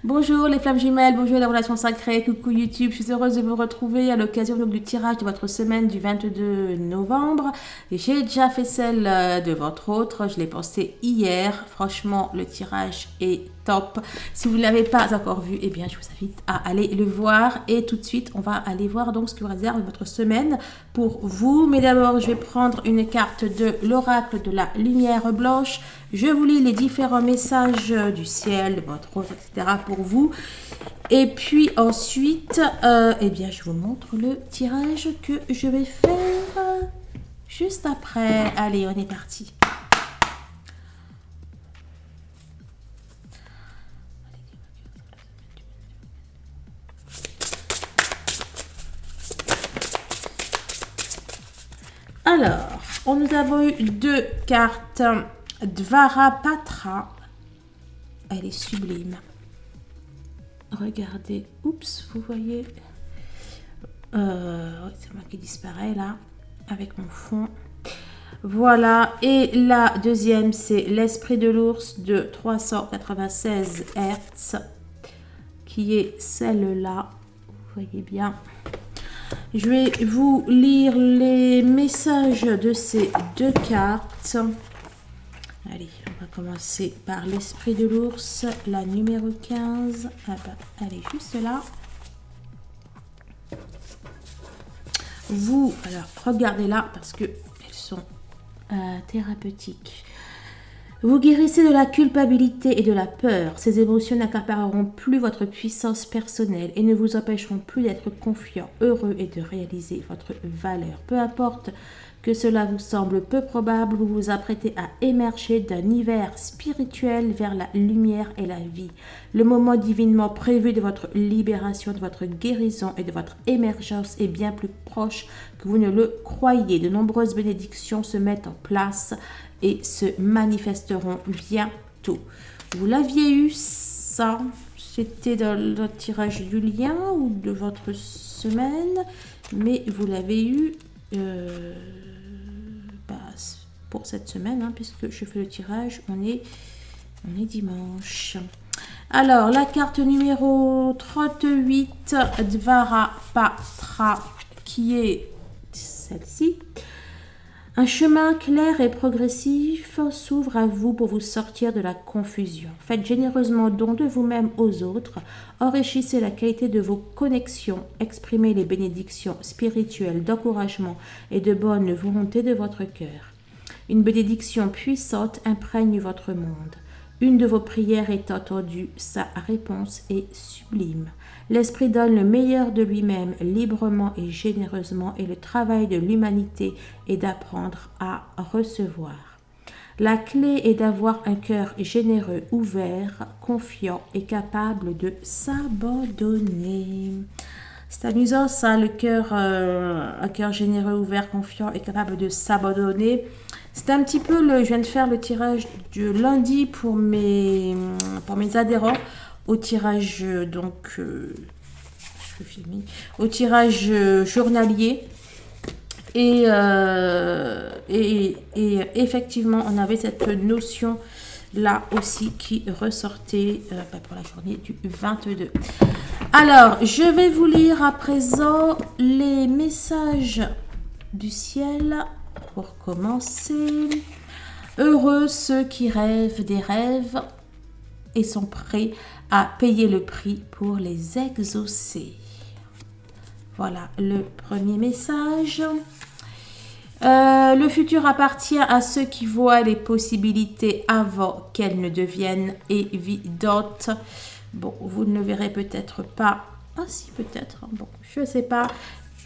Bonjour les flammes jumelles, bonjour les relations sacrées, coucou YouTube, je suis heureuse de vous retrouver à l'occasion du tirage de votre semaine du 22 novembre. J'ai déjà fait celle de votre autre, je l'ai posté hier, franchement le tirage est top. Si vous ne l'avez pas encore vu, eh bien je vous invite à aller le voir et tout de suite on va aller voir donc ce que vous réserve votre semaine pour vous. Mais d'abord je vais prendre une carte de l'oracle de la lumière blanche. Je vous lis les différents messages du ciel, de votre rose, etc. pour vous. Et puis ensuite, eh bien, je vous montre le tirage que je vais faire juste après. Allez, on est parti. Alors, nous avons eu deux cartes. Dvarapatra. Elle est sublime. Regardez. Oups, vous voyez. C'est moi qui disparaît là. Avec mon fond. Voilà. Et la deuxième, c'est l'esprit de l'ours de 396 Hz. Qui est celle-là. Vous voyez bien. Je vais vous lire les messages de ces deux cartes. Allez, on va commencer par l'esprit de l'ours, la numéro 15. Ah bah, elle est juste là. Vous, alors regardez-la parce que elles sont thérapeutiques. Vous guérissez de la culpabilité et de la peur. Ces émotions n'accapareront plus votre puissance personnelle et ne vous empêcheront plus d'être confiant, heureux et de réaliser votre valeur. Peu importe que cela vous semble peu probable, vous vous apprêtez à émerger d'un hiver spirituel vers la lumière et la vie. Le moment divinement prévu de votre libération, de votre guérison et de votre émergence est bien plus proche que vous ne le croyez. De nombreuses bénédictions se mettent en place et se manifesteront bientôt. Vous l'aviez eu ça, c'était dans le tirage du lien ou de votre semaine, mais vous l'avez eu pour cette semaine, hein, puisque je fais le tirage, on est dimanche. Alors, la carte numéro 38, Dvarapatra, qui est celle-ci. Un chemin clair et progressif s'ouvre à vous pour vous sortir de la confusion. Faites généreusement don de vous-même aux autres, enrichissez la qualité de vos connexions, exprimez les bénédictions spirituelles d'encouragement et de bonne volonté de votre cœur. Une bénédiction puissante imprègne votre monde. Une de vos prières est entendue, sa réponse est sublime. L'Esprit donne le meilleur de lui-même librement et généreusement et le travail de l'humanité est d'apprendre à recevoir. La clé est d'avoir un cœur généreux, ouvert, confiant et capable de s'abandonner. C'est amusant ça, le cœur, un cœur généreux, ouvert, confiant et capable de s'abandonner. C'est un petit peu je viens de faire le tirage du lundi pour mes adhérents au tirage au tirage journalier et effectivement on avait cette notion là aussi qui ressortait pour la journée du 22. Alors je vais vous lire à présent les messages du ciel. Pour commencer, heureux ceux qui rêvent des rêves et sont prêts à payer le prix pour les exaucer. Voilà le premier message. Le futur appartient à ceux qui voient les possibilités avant qu'elles ne deviennent évidentes. Bon, vous ne le verrez peut-être pas. Ah si, peut-être. Bon, je ne sais pas.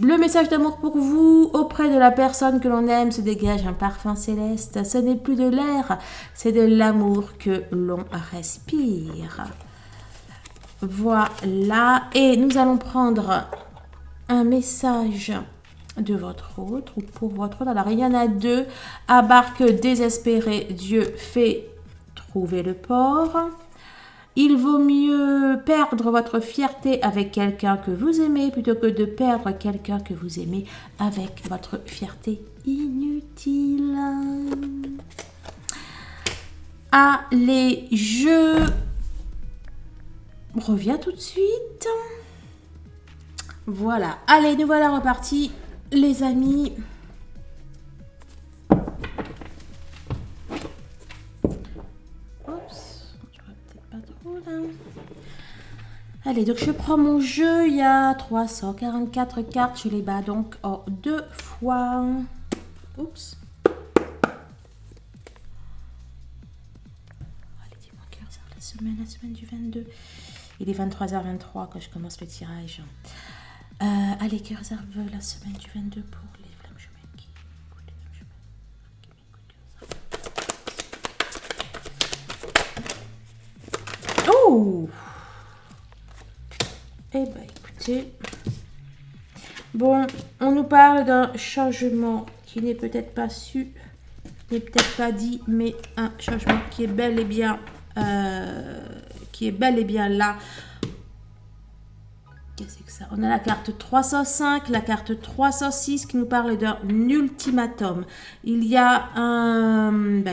Le message d'amour pour vous, auprès de la personne que l'on aime se dégage un parfum céleste. Ce n'est plus de l'air, c'est de l'amour que l'on respire. Voilà, et nous allons prendre un message de votre autre ou pour votre autre. Alors il y en a deux. À barque désespérée, Dieu fait trouver le port. Il vaut mieux perdre votre fierté avec quelqu'un que vous aimez plutôt que de perdre quelqu'un que vous aimez avec votre fierté inutile. Allez, je revient tout de suite. Voilà. Allez, nous voilà repartis, les amis. Oups, je vois peut-être pas trop là. Allez, donc je prends mon jeu. Il y a 344 cartes. Je les bats donc en 2 fois. Oups. Allez, dis-moi quelle heure c'est la semaine du 22. Il est 23h23 quand je commence le tirage. Allez, que réserve la semaine du 22 pour les flammes jumelles qui écoutent les flammes jumelles. Oh! Eh ben, écoutez. Bon, on nous parle d'un changement qui n'est peut-être pas su, n'est peut-être pas dit, mais un changement qui est bel et bien, là. Qu'est-ce que c'est que ça? On a la carte 305, la carte 306 qui nous parle d'un ultimatum. Il y a un...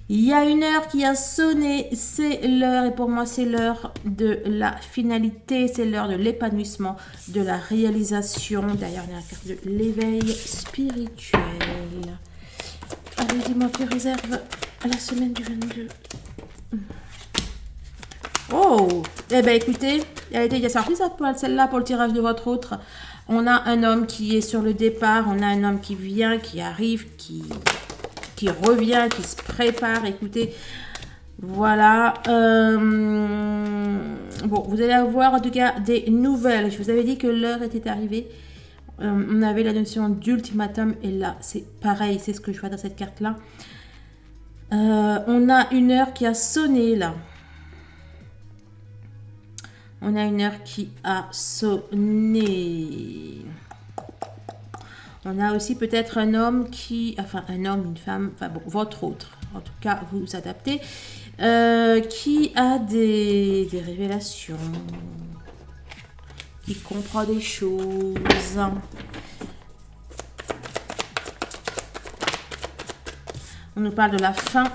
il y a une heure qui a sonné, c'est l'heure, et pour moi c'est l'heure de la finalité, c'est l'heure de l'épanouissement, de la réalisation. D'ailleurs, on a la carte de l'éveil spirituel. Allez, dis-moi que réserve la semaine du 22. Oh, eh bien écoutez, elle était déjà sortie celle-là pour le tirage de votre autre. On a un homme qui est sur le départ, on a un homme qui vient, qui arrive, qui revient, qui se prépare. Écoutez, voilà. Bon, vous allez avoir en tout cas des nouvelles. Je vous avais dit que l'heure était arrivée. On avait la notion d'ultimatum et là, c'est pareil, c'est ce que je vois dans cette carte-là. On a une heure qui a sonné là. On a une heure qui a sonné. On a aussi peut-être un homme qui... Enfin, un homme, une femme... Enfin bon, votre autre. En tout cas, vous vous adaptez. Qui a des révélations. Qui comprend des choses. On nous parle de la fin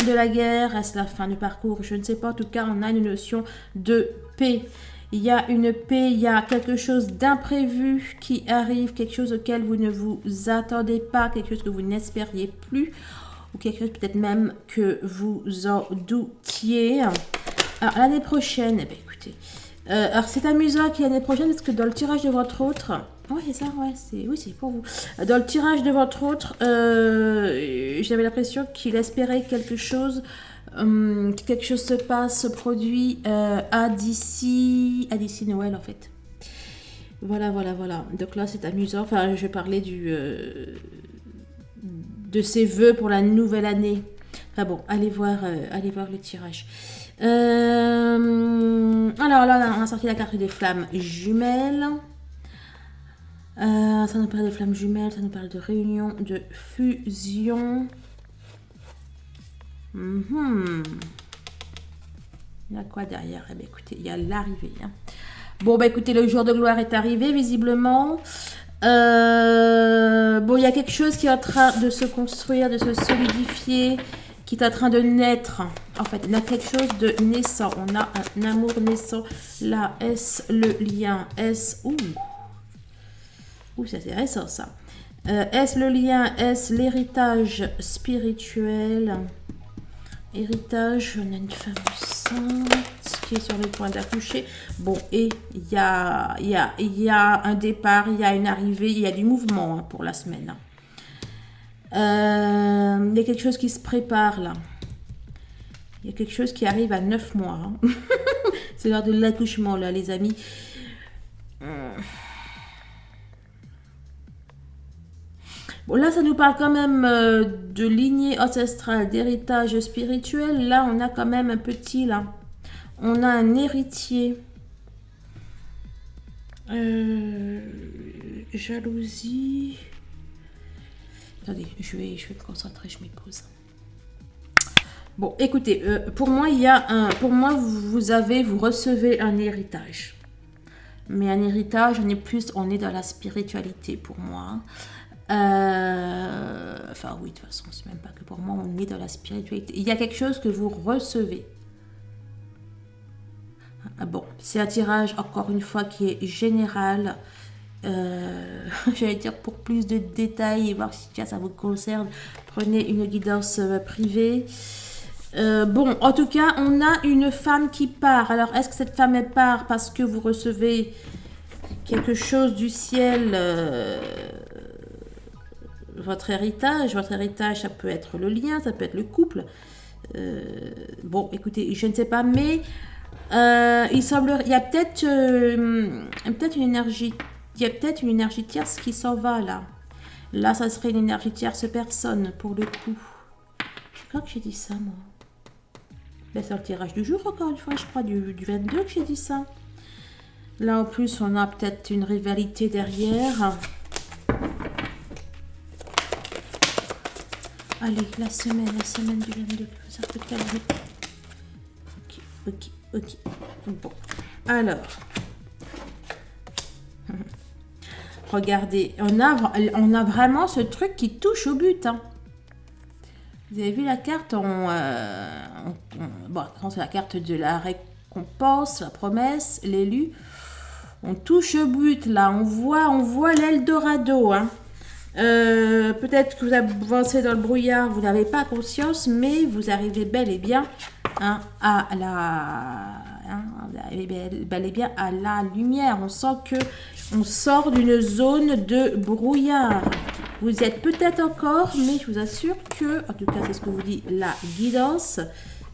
de la guerre. Est-ce la fin du parcours? Je ne sais pas. En tout cas, on a une notion de paix. Il y a une paix, il y a quelque chose d'imprévu qui arrive, quelque chose auquel vous ne vous attendez pas, quelque chose que vous n'espériez plus, ou quelque chose peut-être même que vous en doutiez. Alors, l'année prochaine, eh bien, écoutez, alors c'est amusant qu'il y ait l'année prochaine, parce que dans le tirage de votre autre, oui, c'est ça, ouais, c'est pour vous. Dans le tirage de votre autre, j'avais l'impression qu'il espérait quelque chose. Quelque chose se passe, se produit à d'ici Noël en fait. Voilà. Donc là c'est amusant. Enfin, je parlais de ses vœux pour la nouvelle année. Enfin bon, allez voir le tirage. Alors là, on a sorti la carte des flammes jumelles. Ça nous parle de flammes jumelles, ça nous parle de réunion, de fusion. Il y a quoi derrière? Eh bien, écoutez, il y a l'arrivée. Hein. Bon, bah écoutez, le jour de gloire est arrivé, visiblement. Bon, il y a quelque chose qui est en train de se construire, de se solidifier, qui est en train de naître. En fait, il y a quelque chose de naissant. On a un amour naissant. Là, est-ce le lien? Est-ce... Ouh, c'est intéressant, ça. Est-ce le lien? Est-ce l'héritage spirituel? Héritage, on a une femme enceinte qui est sur le point d'accoucher. Bon, et il y a un départ, il y a une arrivée, il y a du mouvement hein, pour la semaine. Il y a quelque chose qui se prépare là. Il y a quelque chose qui arrive à 9 mois. Hein. C'est l'heure de l'accouchement là, les amis. Bon, là, ça nous parle quand même de lignée ancestrale, d'héritage spirituel. Là, on a quand même un petit, là. On a un héritier. Jalousie. Attendez, je vais me concentrer, je m'épose. Bon, écoutez, pour moi, vous recevez un héritage. Mais un héritage, on est dans la spiritualité pour moi. Enfin oui, de toute façon, c'est même pas que pour moi, on est dans la spiritualité. Il y a quelque chose que vous recevez. Ah bon, c'est un tirage, encore une fois, qui est général. J'allais dire pour plus de détails et voir si ça vous concerne, prenez une guidance privée. Bon, en tout cas, on a une femme qui part. Alors, est-ce que cette femme, elle part parce que vous recevez quelque chose du ciel, votre héritage, ça peut être le lien, ça peut être le couple. Bon, écoutez, je ne sais pas, mais il semble, il y a peut-être une énergie, il y a peut-être une énergie tierce qui s'en va là. Là, ça serait une énergie tierce personne pour le coup. Je crois que j'ai dit ça, moi. Ben, c'est le tirage du jour, encore une fois, je crois, du 22 que j'ai dit ça. Là, en plus, on a peut-être une rivalité derrière. Allez, la semaine du 22, ça peut calmer. Ok. Bon, alors. Regardez, on a vraiment ce truc qui touche au but, hein. Vous avez vu la carte, bon, c'est la carte de la récompense, la promesse, l'élu. On touche au but, là. On voit l'Eldorado, hein. Peut-être que vous avancez dans le brouillard, vous n'avez pas conscience, mais vous arrivez bel et bien à la lumière. On sent que on sort d'une zone de brouillard. Vous y êtes peut-être encore, mais je vous assure que, en tout cas, c'est ce que vous dit la guidance.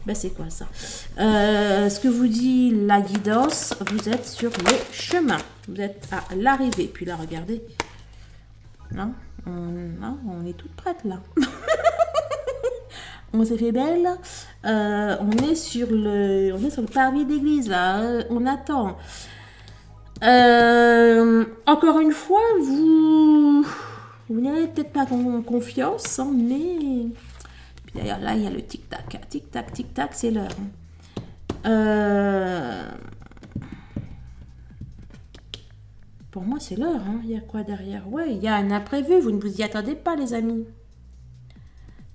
Ben, c'est quoi ça? Ce que vous dit la guidance, vous êtes sur le chemin. Vous êtes à l'arrivée. Puis là, regardez. Non, on est toute prête là. On s'est fait belle. On est sur le parvis d'église là. On attend. Encore une fois, vous n'avez peut-être pas confiance, hein, mais puis d'ailleurs là il y a le tic tac, c'est l'heure. Pour moi c'est l'heure. Hein. Il y a quoi derrière? Ouais, il y a un imprévu. Vous ne vous y attendez pas, les amis.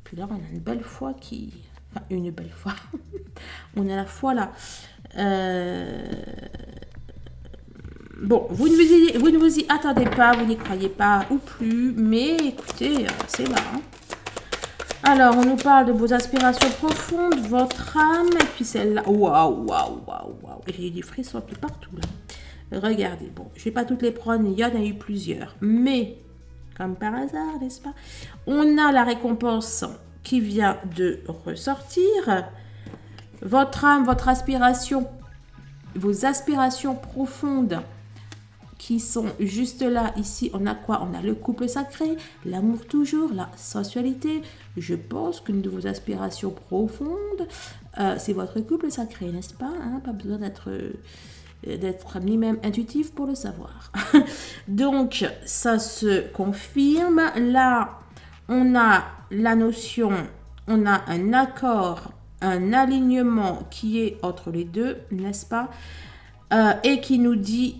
Puis là on a une belle foi qui, enfin une belle foi. On a la foi là. Bon, vous ne vous y attendez pas, vous n'y croyez pas ou plus, mais écoutez, c'est là. Hein. Alors, on nous parle de vos aspirations profondes, votre âme, et puis celle-là. Waouh. J'ai eu des frissons un peu partout là. Regardez, bon, je ne vais pas toutes les prendre, il y en a eu plusieurs, mais comme par hasard, n'est-ce pas? On a la récompense qui vient de ressortir. Votre âme, votre aspiration, vos aspirations profondes qui sont juste là. Ici, on a quoi? On a le couple sacré, l'amour toujours, la sensualité. Je pense qu'une de vos aspirations profondes, c'est votre couple sacré, n'est-ce pas? Hein? Pas besoin d'être lui-même intuitif pour le savoir. Donc, ça se confirme. Là, on a la notion, on a un accord, un alignement qui est entre les deux, n'est-ce pas? Et qui nous dit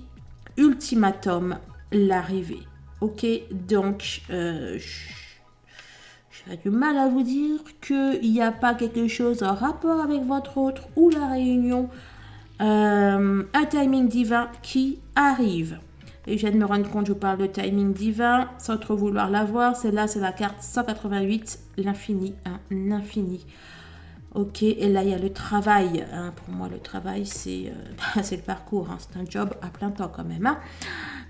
ultimatum, l'arrivée. Ok, donc j'ai du mal à vous dire qu'il n'y a pas quelque chose en rapport avec votre autre ou la réunion, un timing divin qui arrive. Et je viens de me rendre compte, je vous parle de timing divin sans trop vouloir l'avoir. Celle-là, c'est la carte 188, l'infini, un infini. Ok, et là, il y a le travail. Hein. Pour moi, le travail, c'est le parcours. Hein. C'est un job à plein temps quand même. Hein.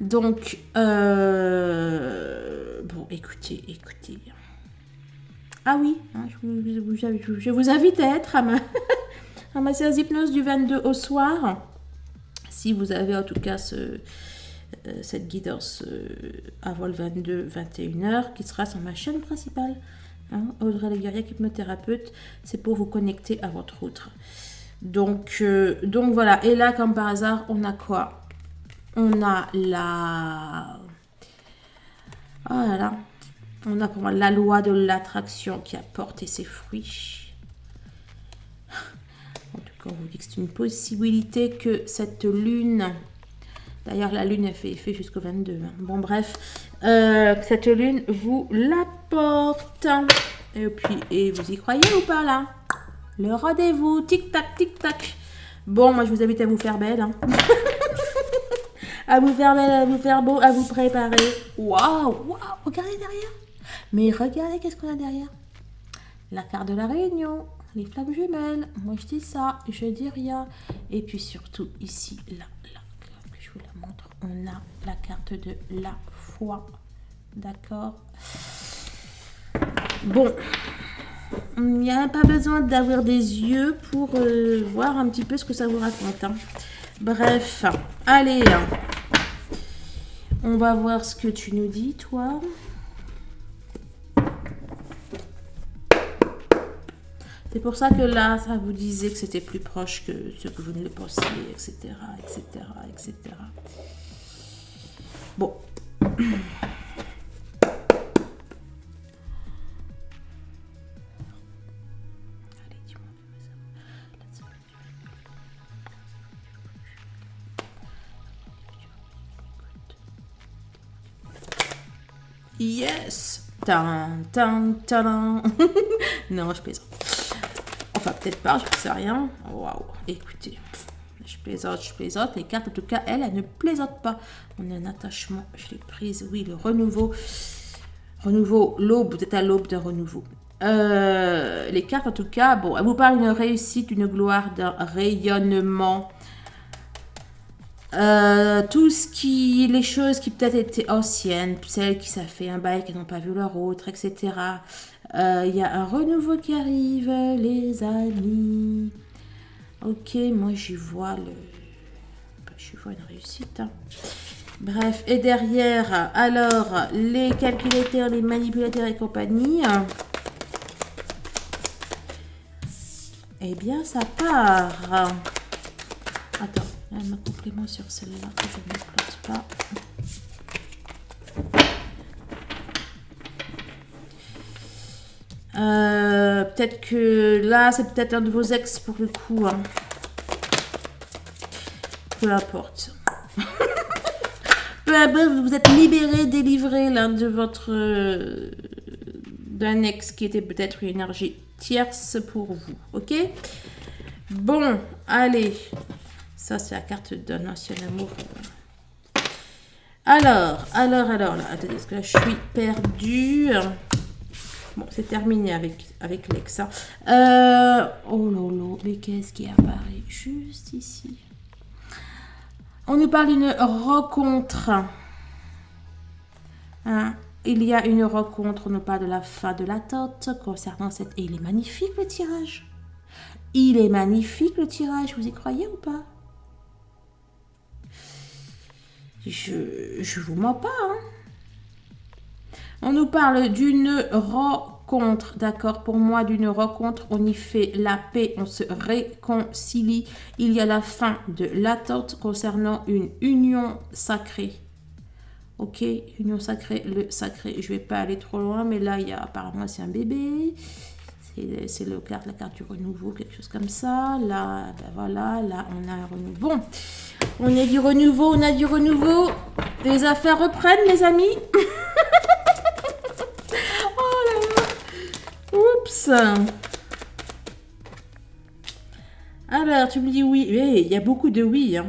Donc, bon, écoutez. Ah oui, hein, je vous invite à être à ma séance d'hypnose du 22 au soir. Si vous avez en tout cas cette guidance avant le 22, 21h, qui sera sur ma chaîne principale. Hein, Audrey Legueriec, hypnothérapeute, c'est pour vous connecter à votre autre. Donc voilà. Et là, comme par hasard, on a quoi? On a on a pour moi la loi de l'attraction qui a porté ses fruits. En tout cas, on vous dit que c'est une possibilité que cette lune, d'ailleurs la lune elle fait effet jusqu'au 22. Hein. Bon bref, cette lune vous l'apporte. Et puis, et vous y croyez ou pas là? Le rendez-vous, tic tac, Bon, moi, je vous invite à vous faire belle. Hein. À vous faire belle, à vous faire beau, à vous préparer. Waouh, waouh, regardez derrière. Mais regardez, qu'est-ce qu'on a derrière? La carte de la Réunion, les flammes jumelles. Moi, je dis ça, je dis rien. Et puis surtout, ici, là, je vous la montre. On a la carte de la foi. D'accord? Bon. Il n'y a pas besoin d'avoir des yeux pour voir un petit peu ce que ça vous raconte. Hein. Bref, allez. On va voir ce que tu nous dis, toi. C'est pour ça que là, ça vous disait que c'était plus proche que ce que vous ne le pensiez, etc., etc., etc. Bon. Yes! Tan, tan, tan. Non, je plaisante. Enfin, peut-être pas, je ne sais rien. Waouh! Écoutez, je plaisante. Les cartes, en tout cas, elles ne plaisantent pas. On a un attachement, je l'ai prise. Oui, le renouveau. Renouveau, l'aube, vous êtes à l'aube d'un renouveau. Les cartes, en tout cas, bon, elles vous parlent d'une réussite, d'une gloire, d'un rayonnement. Les choses qui peut-être étaient anciennes, celles qui ça fait un bail qui n'ont pas vu leur autre, etc. Il y a un renouveau qui arrive, les amis. Ok, moi j'y vois une réussite. Hein. Bref, et derrière, alors, les calculateurs, les manipulateurs et compagnie. Eh bien, ça part. Attends. Elle me complément sur celle-là que je ne plante pas. Peut-être que là, c'est peut-être un de vos ex pour le coup. Hein. Peu importe. Peu importe, vous êtes libéré, délivré l'un de votre d'un ex qui était peut-être une énergie tierce pour vous. Ok? Bon, allez. Ça, c'est la carte d'un ancien amour. Alors, là, attendez, parce que là, je suis perdue. Bon, c'est terminé avec l'ex. Hein. Oh lolo, mais qu'est-ce qui apparaît juste ici? On nous parle d'une rencontre. Hein? Il y a une rencontre, on nous parle de la fin de l'attente concernant cette... Et il est magnifique, le tirage. Il est magnifique, le tirage. Vous y croyez ou pas? Je vous mens pas. Hein. On nous parle d'une rencontre, d'accord? Pour moi, d'une rencontre, on y fait la paix, on se réconcilie. Il y a la fin de l'attente concernant une union sacrée. Ok, union sacrée, le sacré. Je vais pas aller trop loin, mais là, il y a apparemment, c'est un bébé. C'est la carte du renouveau, quelque chose comme ça. Là, ben voilà, là, on a un renouveau. Bon, on a du renouveau. Les affaires reprennent, les amis. Oh là là. Oups. Alors, tu me dis oui. Il y a beaucoup de oui. Hein.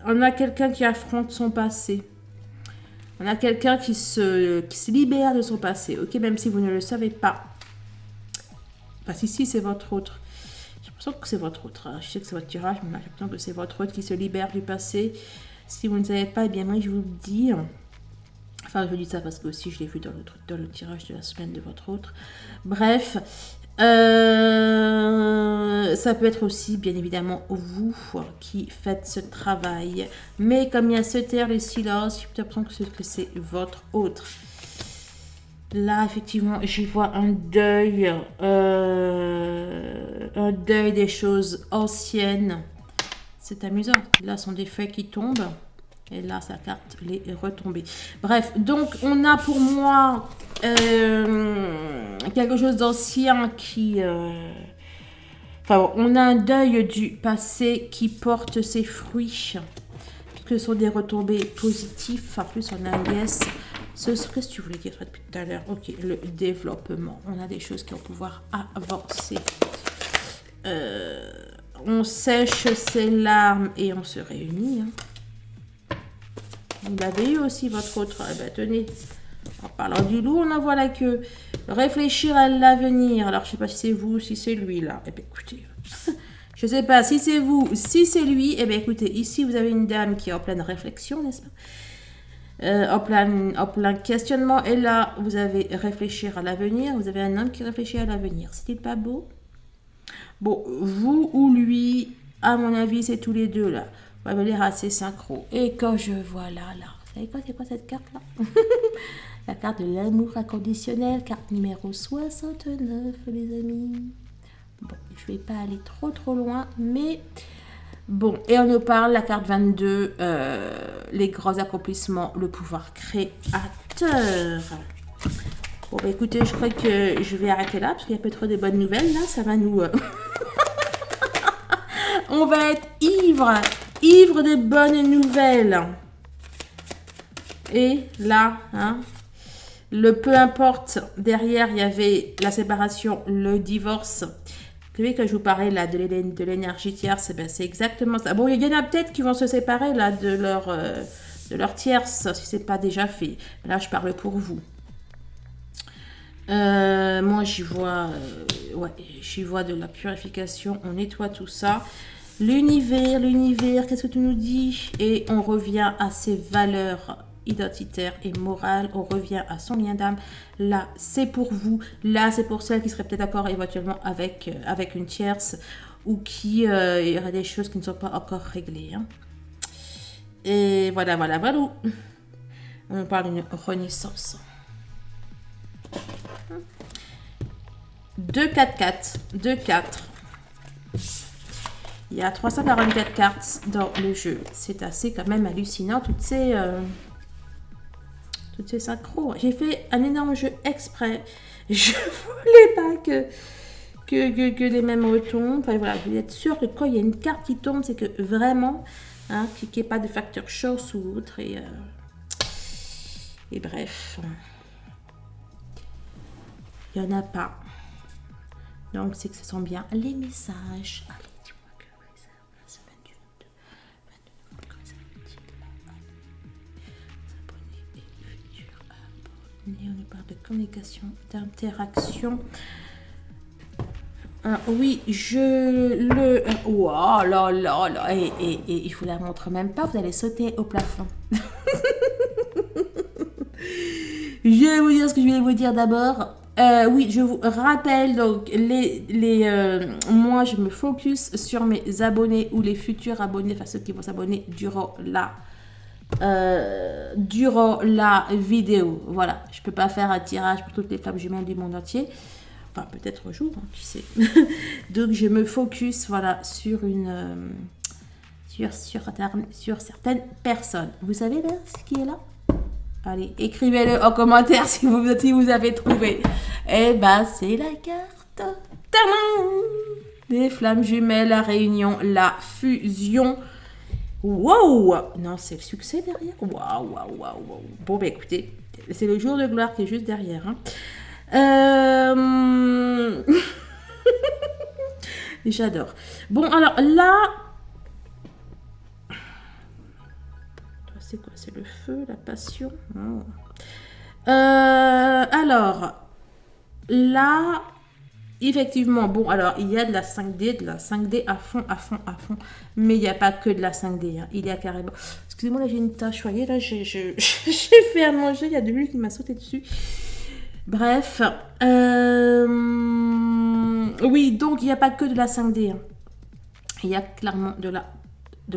On a quelqu'un qui affronte son passé. On a quelqu'un qui se libère de son passé, ok, même si vous ne le savez pas. Parce qu'ici, c'est votre autre. J'ai l'impression que c'est votre autre. Hein. Je sais que c'est votre tirage, mais j'ai l'impression que c'est votre autre qui se libère du passé. Si vous ne savez pas, eh bien moi, je vous le dis. Enfin, je vous dis ça parce que aussi, je l'ai vu dans le tirage de la semaine de votre autre. Bref. Ça peut être aussi, bien évidemment, vous qui faites ce travail. Mais comme il y a ce terre, le silence, j'ai l'impression que c'est votre autre. Là, effectivement, j'y vois un deuil des choses anciennes. C'est amusant. Là, ce sont des feuilles qui tombent. Et là, sa carte, les retombées. Bref, donc, on a pour moi quelque chose d'ancien qui... Enfin, on a un deuil du passé qui porte ses fruits. Puisque ce sont des retombées positives. En plus, on a un yes. Qu'est-ce que tu voulais dire toi depuis tout à l'heure? Ok, le développement. On a des choses qui vont pouvoir avancer. On sèche ses larmes et on se réunit. Hein. Vous l'avez eu aussi, votre autre. Eh ben, tenez, en parlant du loup, on envoie la queue. Réfléchir à l'avenir. Alors, je ne sais pas si c'est vous, si c'est lui, là. Eh bien, écoutez, je ne sais pas si c'est vous, si c'est lui. Eh bien, écoutez, ici, vous avez une dame qui est en pleine réflexion, n'est-ce pas? En plein questionnement. Et là, vous avez réfléchir à l'avenir. Vous avez un homme qui réfléchit à l'avenir. C'est-il pas beau? Bon, vous ou lui, à mon avis, c'est tous les deux là. Vous avez l'air assez synchro. Et quand je vois là, vous savez quoi, c'est quoi cette carte là? La carte de l'amour inconditionnel, carte numéro 69, les amis. Bon, je vais pas aller trop loin, mais bon. Et on nous parle, la carte 22, les grands accomplissements, le pouvoir créateur. Bon, bah écoutez, je crois que je vais arrêter là, parce qu'il y a peut-être trop de bonnes nouvelles, là, ça va nous... On va être ivre des bonnes nouvelles. Et là, hein, le peu importe, derrière, il y avait la séparation, le divorce. Vous savez que je vous parlais là de l'énergie tierce, ben, c'est exactement ça. Bon, il y en a peut-être qui vont se séparer là de leur tierce, si ce n'est pas déjà fait. Là, je parle pour vous. Moi, j'y vois de la purification. On nettoie tout ça. L'univers, qu'est-ce que tu nous dis? Et on revient à ses valeurs identitaires et morales. On revient à son lien d'âme. Là, c'est pour vous. Là, c'est pour celles qui seraient peut-être d'accord éventuellement avec une tierce ou qui il y aurait des choses qui ne sont pas encore réglées. Hein. Et voilà. On parle d'une renaissance. 2-4-4. 2-4. Il y a 344 cartes dans le jeu. C'est assez quand même hallucinant. Toutes ces synchros. J'ai fait un énorme jeu exprès. Je voulais pas que les mêmes retombent. Enfin voilà, je voulais être sûre que quand il y a une carte qui tombe, c'est que vraiment, hein, qu'il n'y ait pas de facteur chance ou autre. Et bref. Il n'y en a pas. Donc, c'est que ce sont bien les messages. Allez, dis-moi que la semaine du 22 s'abonner et futur abonné. On nous parle de communication, d'interaction. Oui, oh là. Et je vous la montre même pas. Vous allez sauter au plafond. Je vais vous dire ce que je voulais vous dire d'abord. Oui, je vous rappelle, donc, moi, je me focus sur mes abonnés ou les futurs abonnés, enfin ceux qui vont s'abonner durant la vidéo. Voilà, je ne peux pas faire un tirage pour toutes les femmes jumelles du monde entier. Enfin, peut-être un jour, hein, qui sait. Donc, je me focus, voilà, sur certaines personnes. Vous savez là, ce qui est là? Allez, écrivez-le en commentaire si vous avez trouvé. Eh ben, c'est la carte. Tadam! Les flammes jumelles, la réunion, la fusion. Wow! Non, c'est le succès derrière. Waouh. Bon, ben écoutez, c'est le jour de gloire qui est juste derrière. Hein. J'adore. Bon, alors là... C'est quoi? C'est le feu, la passion. Oh. Alors, là, effectivement, bon, alors, il y a de la 5D à fond. Mais il n'y a pas que de la 5D. Hein. Il y a carrément... Excusez-moi, là, j'ai une tache. Voyez, là, j'ai fait à manger. Il y a de l'huile qui m'a sauté dessus. Bref. Oui, donc, il n'y a pas que de la 5D. Hein. Il y a clairement de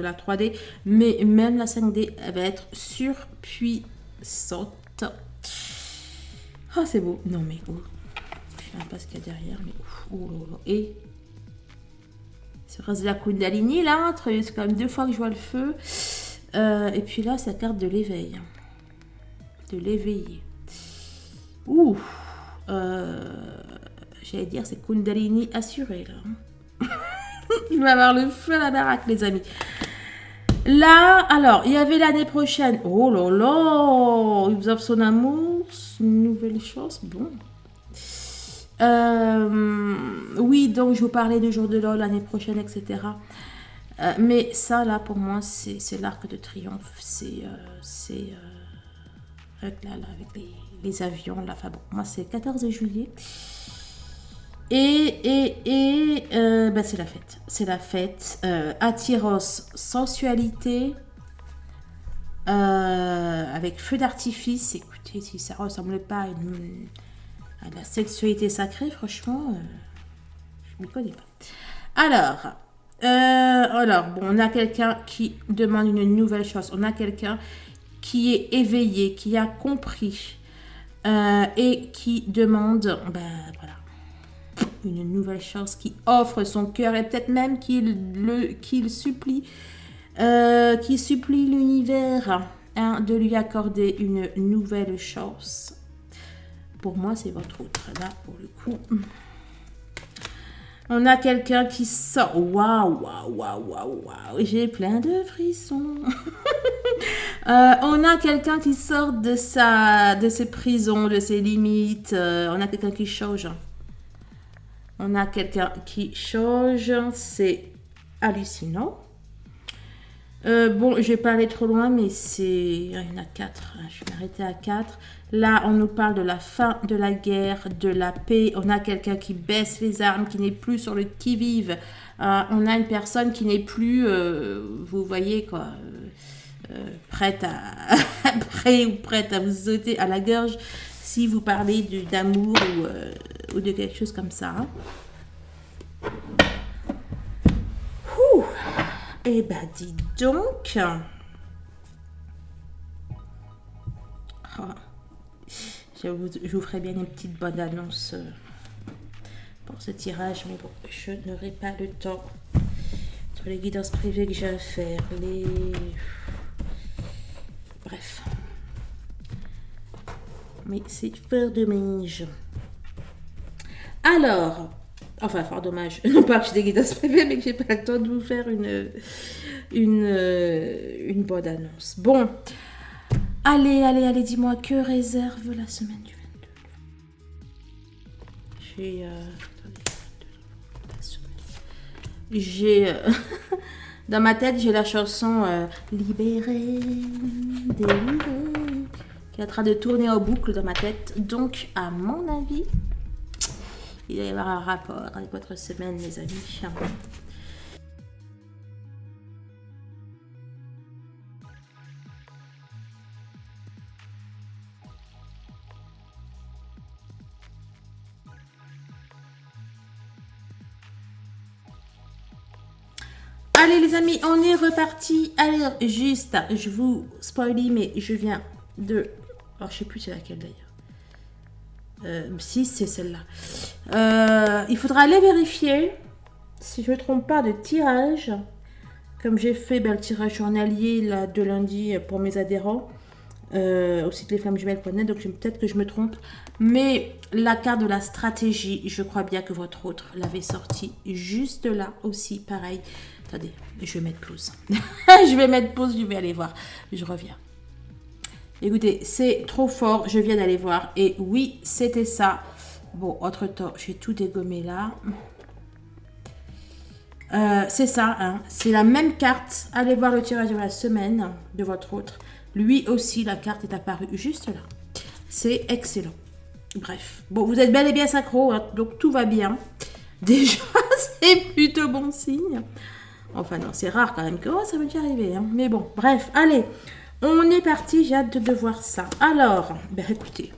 la 3D, mais même la 5D, elle va être surpuissante. Oh, c'est beau. Non, mais oh. Je sais même pas ce qu'il y a derrière, mais oh. Et ce reste de la Kundalini, là, c'est quand même 2 fois que je vois le feu. Et puis là, c'est la carte de l'éveil. De l'éveiller. Ouh. J'allais dire, c'est Kundalini assuré, là. Il va avoir le feu à la baraque, les amis. Là, alors, il y avait l'année prochaine. Oh là là, il vous offre son amour, c'est une nouvelle chose. Bon. Oui, donc je vous parlais du jour de l'an l'année prochaine, etc. Mais ça, là, pour moi, c'est l'arc de triomphe. C'est avec, avec les avions, là. Enfin bon, moi, c'est 14 juillet. Ben, c'est la fête. C'est la fête. Attiros, sensualité. Avec feu d'artifice. Écoutez, si ça ressemble pas à la sexualité sacrée, franchement, je ne m'y connais pas. Alors, bon, on a quelqu'un qui demande une nouvelle chose. On a quelqu'un qui est éveillé, qui a compris et qui demande, ben voilà, une nouvelle chose, qui offre son cœur et peut-être même qu'il supplie l'univers de lui accorder une nouvelle chance. Pour moi, c'est votre autre. Là, pour le coup, on a quelqu'un qui sort. Waouh, waouh, waouh, waouh, waouh. J'ai plein de frissons. On a quelqu'un qui sort de ses prisons, de ses limites. On a quelqu'un qui change. On a quelqu'un qui change. C'est hallucinant. Bon, je vais pas aller trop loin, mais il y en a 4. Je vais m'arrêter à 4. Là, on nous parle de la fin de la guerre, de la paix. On a quelqu'un qui baisse les armes, qui n'est plus sur le qui-vive. On a une personne qui n'est plus, vous voyez quoi, prête à vous sauter à la gorge si vous parlez d'amour ou de quelque chose comme ça. Ouh. Eh ben, dis donc. Oh. Je vous ferai bien une petite bonne annonce pour ce tirage, mais bon, je n'aurai pas le temps. Sur les guidances privées que j'ai à faire, bref. Mais c'est fort dommage. Alors, enfin, fort dommage. Non pas que j'ai des guidances privées, mais que j'ai pas le temps de vous faire une bonne annonce. Bon. Allez, dis-moi, que réserve la semaine du 22? J'ai dans ma tête, j'ai la chanson Libérée, délivrée, qui est en train de tourner en boucle dans ma tête. Donc, à mon avis, il va y avoir un rapport avec votre semaine, les amis. Allez les amis, on est reparti. Alors juste, je vous spoilie, mais je viens de... Alors je sais plus c'est laquelle d'ailleurs. Si, c'est celle-là. Il faudra aller vérifier, si je ne me trompe pas, de tirage. Comme j'ai fait le tirage journalier là, de lundi pour mes adhérents. Au site lesfemmesjumelles.net, donc peut-être que je me trompe. Mais la carte de la stratégie, je crois bien que votre autre l'avait sortie juste là aussi, pareil. Attendez, je vais mettre pause. Je vais aller voir. Je reviens. Écoutez, c'est trop fort, je viens d'aller voir. Et oui, c'était ça. Bon, entre-temps, j'ai tout dégommé là. C'est ça, hein. C'est la même carte. Allez voir le tirage de la semaine de votre autre. Lui aussi, la carte est apparue juste là. C'est excellent. Bref. Bon, vous êtes bel et bien synchro, hein, donc tout va bien. Déjà, c'est plutôt bon signe. Enfin non, c'est rare quand même que ça va déjà arriver. Hein. Mais bon, bref, allez. On est parti, j'ai hâte de voir ça. Alors, ben écoutez,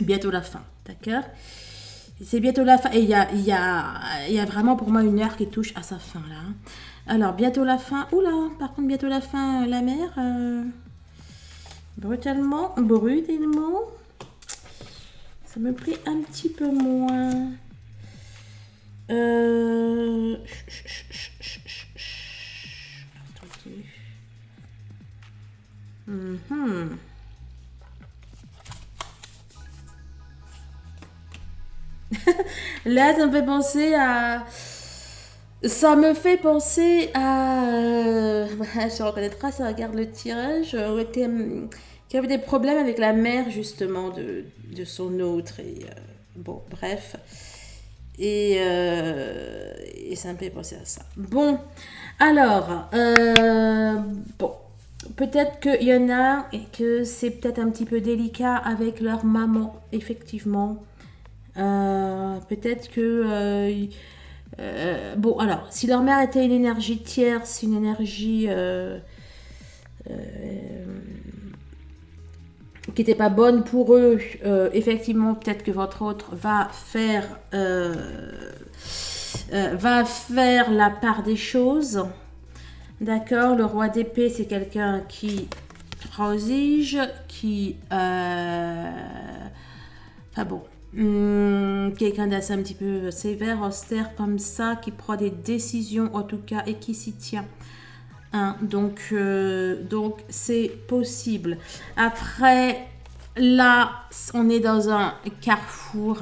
bientôt la fin, d'accord? C'est bientôt la fin. Et il y a vraiment pour moi une heure qui touche à sa fin là. Hein. Alors, bientôt la fin. Oula, par contre, bientôt la fin, la mer. Brutalement. Ça me plaît un petit peu moins. Là, ça me fait penser à Ça me fait penser à... je reconnaîtra, ça regarde le tirage, qui avait des problèmes avec la mère, justement, de son autre. Et, bon, bref. Et ça me fait penser à ça. Bon, alors, bon, peut-être qu'il y en a et que c'est peut-être un petit peu délicat avec leur maman, effectivement. Peut-être que... bon, alors, si leur mère était une énergie tierce, une énergie qui n'était pas bonne pour eux, effectivement, peut-être que votre autre va faire la part des choses. D'accord, le roi d'épée, c'est quelqu'un qui transige, qui... enfin bon, quelqu'un d'assez un petit peu sévère, austère comme ça, qui prend des décisions en tout cas et qui s'y tient. Hein, donc c'est possible. Après, là, on est dans un carrefour.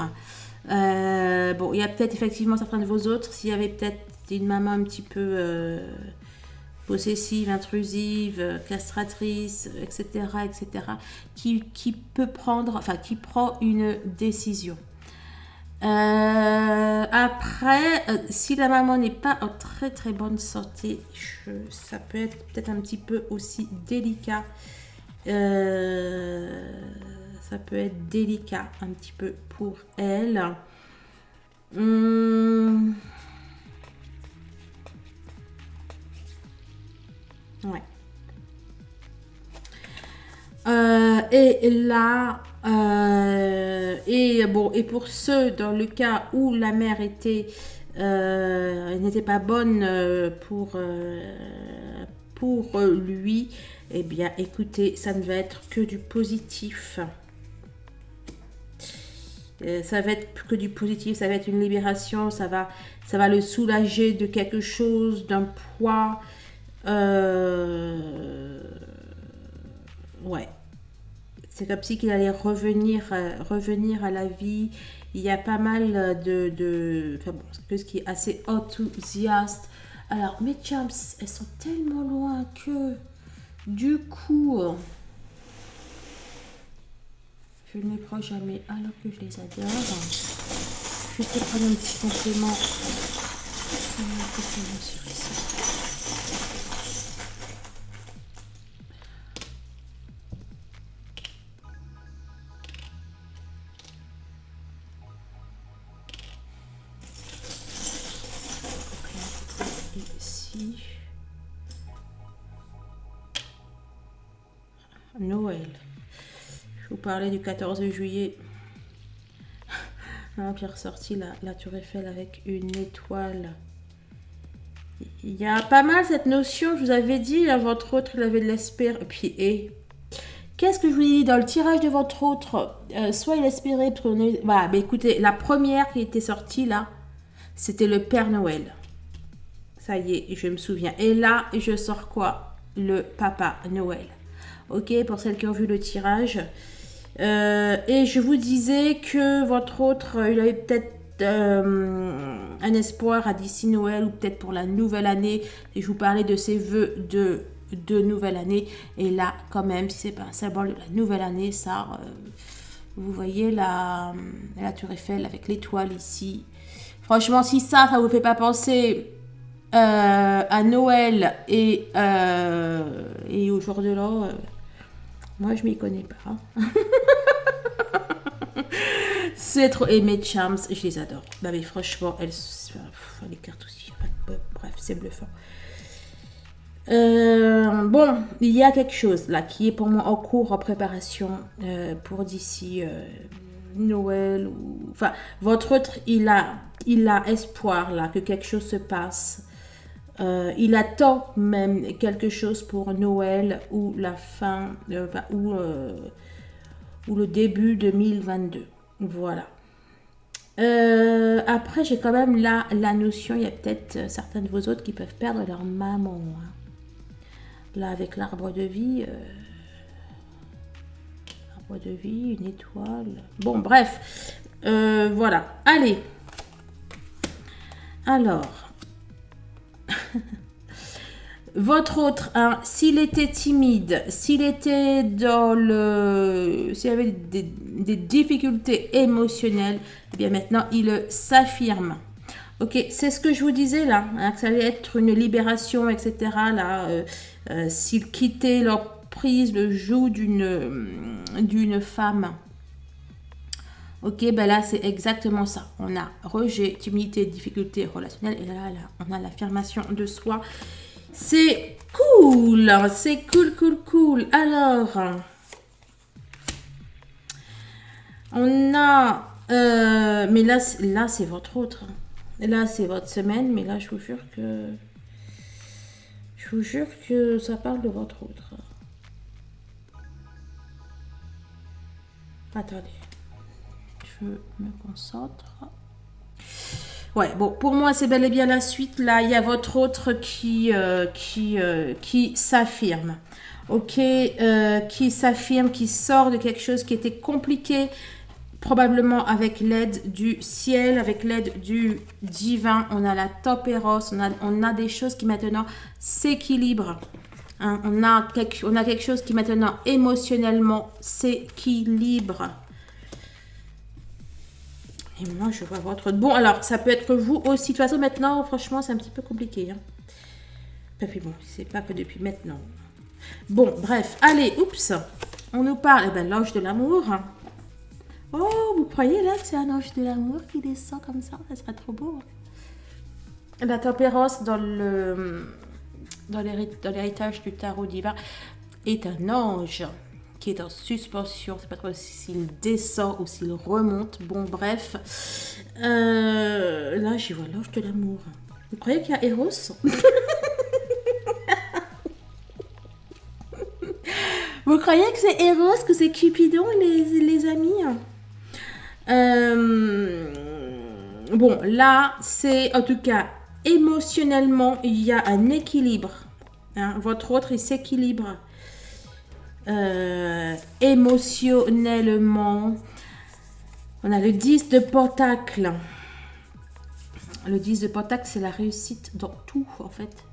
Bon, il y a peut-être effectivement certains de vos autres, s'il y avait peut-être une maman un petit peu possessive, intrusive, castratrice, etc., qui peut prendre, enfin, qui prend une décision. Après, si la maman n'est pas en très très bonne santé, ça peut être peut-être un petit peu aussi délicat. Ça peut être délicat un petit peu pour elle. Ouais. Et là, et bon, et pour ceux dans le cas où la mère n'était pas bonne pour lui, eh bien, écoutez, ça ne va être que du positif. Ça va être que du positif, ça va être une libération, ça va le soulager de quelque chose, d'un poids. Ouais. C'est comme si qu'il allait revenir à la vie. Il y a pas mal enfin bon, ce qui est assez enthousiaste. Alors, mes charms, elles sont tellement loin que, du coup, je ne les prends jamais alors que je les adore. Je vais te prendre un petit complément. Sur ici. Noël. Je vous parlais du 14 juillet. Puis ressorti la Tour Eiffel avec une étoile. Il y a pas mal cette notion, je vous avais dit, là, votre autre, il avait de l'espérance. Puis, qu'est-ce que je vous ai dit dans le tirage de votre autre, soit il espérait, parce qu'on est... Voilà, mais écoutez, la première qui était sortie, là, c'était le Père Noël. Ça y est, je me souviens. Et là, je sors quoi? Le Papa Noël. Ok, pour celles qui ont vu le tirage. Et je vous disais que votre autre, il avait peut-être un espoir à d'ici Noël ou peut-être pour la nouvelle année. Et je vous parlais de ses vœux de nouvelle année. Et là, quand même, si c'est pas un symbole de la nouvelle année, ça, vous voyez la Tour Eiffel avec l'étoile ici. Franchement, si ça vous fait pas penser à Noël et au jour de l'an, moi je m'y connais pas. C'est trop. Et mes charms, je les adore. Bah mais franchement, les cartes aussi. Bref, c'est bluffant. Bon, il y a quelque chose là qui est pour moi en cours, en préparation pour d'ici Noël. Enfin, votre autre, il a espoir là que quelque chose se passe. Il attend même quelque chose pour Noël ou la fin, ou le début 2022. Voilà. Après, j'ai quand même là la notion, il y a peut-être certains de vos autres qui peuvent perdre leur maman. Hein. Là, avec l'arbre de vie, une étoile. Bon, bref. Voilà. Allez. Alors. Votre autre, hein, s'il était timide, s'il était dans le... S'il avait des difficultés émotionnelles, eh bien maintenant, il s'affirme. Ok, c'est ce que je vous disais là, hein, que ça allait être une libération, etc. Là, s'il quittait l'emprise, le joug d'une femme. Ok, ben là, c'est exactement ça. On a rejet, timidité, difficulté relationnelle. Et là, on a l'affirmation de soi. C'est cool. C'est cool, cool, cool. Alors, on a... mais là, c'est votre autre. Là, c'est votre semaine. Mais là, je vous jure que... Je vous jure que ça parle de votre autre. Attendez. Je me concentre. Ouais, bon, pour moi, c'est bel et bien la suite. Là, il y a votre autre qui s'affirme. Ok, qui s'affirme, qui sort de quelque chose qui était compliqué, probablement avec l'aide du ciel, avec l'aide du divin. On a la topéros, on a des choses qui maintenant s'équilibrent. Hein, on a quelque chose qui maintenant émotionnellement s'équilibre. Et moi, je vois votre... Bon, alors, ça peut être vous aussi. De toute façon, maintenant, franchement, c'est un petit peu compliqué. Hein. Puis bon, c'est pas que depuis maintenant. Bon, bref. Allez, oups. On nous parle, eh ben, l'ange de l'amour. Oh, vous croyez là que c'est un ange de l'amour qui descend comme ça? Ça serait trop beau. La tempérance dans l'héritage du tarot divin est un ange qui est en suspension. C'est pas trop s'il descend ou s'il remonte. Bon, bref. Là, j'y vois l'ange de l'amour. Vous croyez qu'il y a Eros? Vous croyez que c'est Eros, que c'est Cupidon, les amis? Bon, là, c'est en tout cas émotionnellement, il y a un équilibre. Hein, votre autre, il s'équilibre. Émotionnellement, on a le 10 de Pentacle. Le 10 de Pentacle, c'est la réussite dans tout, en fait.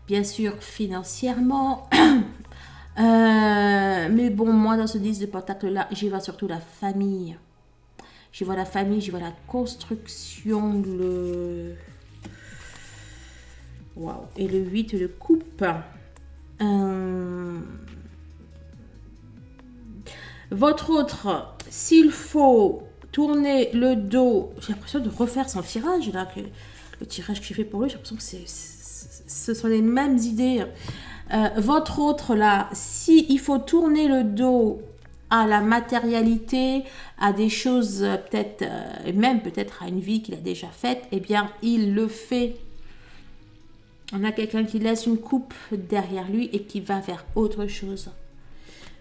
Bien sûr, financièrement. Mais bon, moi, dans ce 10 de Pentacle-là, j'y vois surtout la famille. J'y vois la famille, j'y vois la construction, Waouh. Et le 8 de coupe. Votre autre, s'il faut tourner le dos, j'ai l'impression de refaire son tirage, là, le tirage que j'ai fait pour lui, j'ai l'impression que ce sont les mêmes idées. Votre autre, là, s'il faut tourner le dos à la matérialité, à des choses peut-être, même peut-être à une vie qu'il a déjà faite, eh bien, il le fait. On a quelqu'un qui laisse une coupe derrière lui et qui va vers autre chose.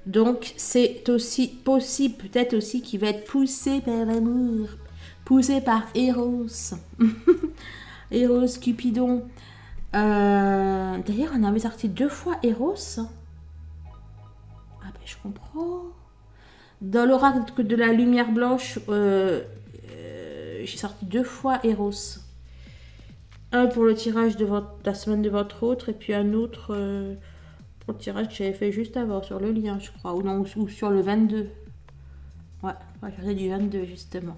Donc, c'est aussi possible, peut-être aussi qu'il va être poussé par l'amour, poussé par Eros. Eros, Cupidon. D'ailleurs, on avait sorti 2 fois Eros. Ah ben, je comprends. Dans l'oracle de la lumière blanche, j'ai sorti 2 fois Eros. Un pour le tirage de la semaine de votre autre, et puis un autre pour le tirage que j'avais fait juste avant, sur le lien, je crois, ou non, ou sur le 22. Ouais, j'en ai du 22, justement.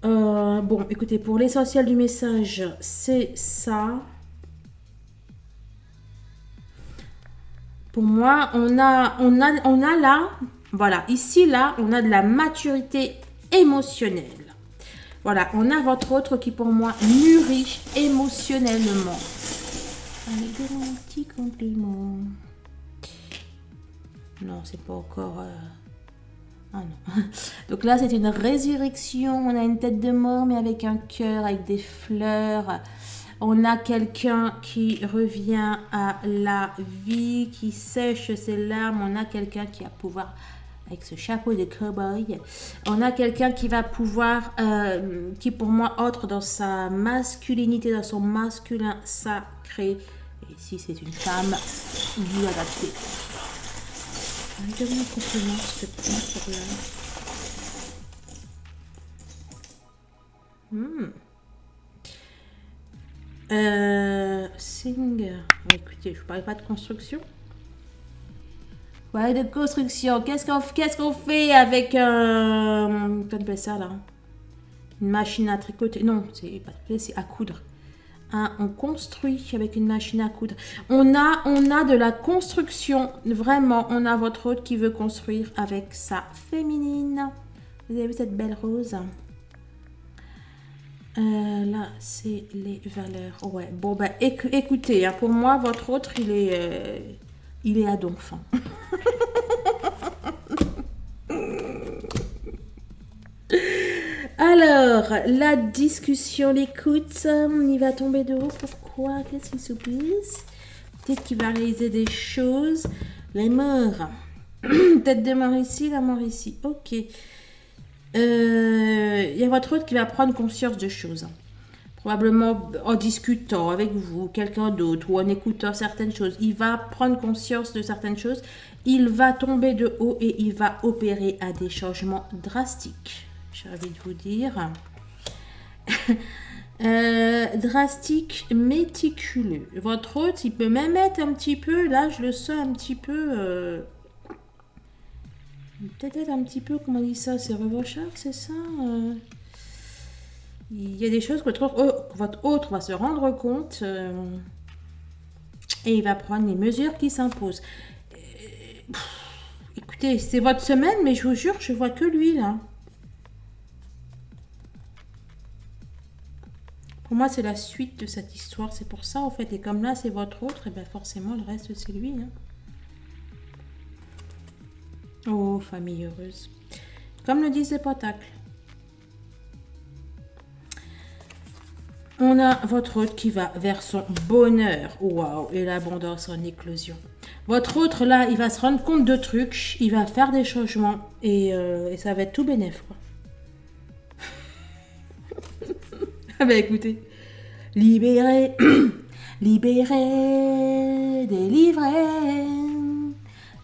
Bon, écoutez, pour l'essentiel du message, c'est ça. Pour moi, on a là, voilà, ici, là, on a de la maturité émotionnelle. Voilà, on a votre autre qui, pour moi, mûrit émotionnellement. Avec des petits compliments. Non, c'est pas encore... Ah non. Donc là, c'est une résurrection. On a une tête de mort, mais avec un cœur, avec des fleurs. On a quelqu'un qui revient à la vie, qui sèche ses larmes. On a quelqu'un qui va pouvoir, avec ce chapeau de cow-boy, on a quelqu'un qui va pouvoir, qui pour moi entre dans sa masculinité, dans son masculin sacré. Et si c'est une femme, lui adapté. Donne-moi un compliment, s'il te plaît, pour là. Singer. Écoutez, je ne parlais pas de construction. Ouais, de construction. Qu'est-ce qu'on fait avec un... Qu'est-ce qu'on appelle ça là? Une machine à tricoter. Non, c'est pas c'est à coudre. Hein, on construit avec une machine à coudre. On a de la construction. Vraiment, on a votre hôte qui veut construire avec sa féminine. Vous avez vu cette belle rose? Là, c'est les valeurs. Ouais, bon, bah, écoutez, hein, pour moi, votre autre, il est à Donfant. Alors, la discussion, l'écoute, il va tomber de haut. Pourquoi? Qu'est-ce qui se passe? Peut-être qu'il va réaliser des choses. Les morts. Tête de mort ici, la mort ici. Ok. Il y a votre autre qui va prendre conscience de choses. Probablement en discutant avec vous, quelqu'un d'autre, ou en écoutant certaines choses. Il va prendre conscience de certaines choses. Il va tomber de haut et il va opérer à des changements drastiques. J'ai envie de vous dire. Drastique, méticuleux. Votre hôte, il peut même être un petit peu, là je le sens un petit peu, peut-être un petit peu, comment on dit ça, c'est revanchard, c'est ça il y a des choses que votre autre va se rendre compte et il va prendre les mesures qui s'imposent. Écoutez, c'est votre semaine, mais je vous jure, je vois que lui là. Pour moi, c'est la suite de cette histoire. C'est pour ça, en fait. Et comme là, c'est votre autre, et bien forcément, le reste, c'est lui. Hein. Oh, famille heureuse. Comme le disent les pentacles. On a votre autre qui va vers son bonheur. Waouh, et l'abondance en éclosion. Votre autre, là, il va se rendre compte de trucs. Il va faire des changements. Et ça va être tout bénef, quoi. Ah ben écoutez, libéré, libéré, délivré.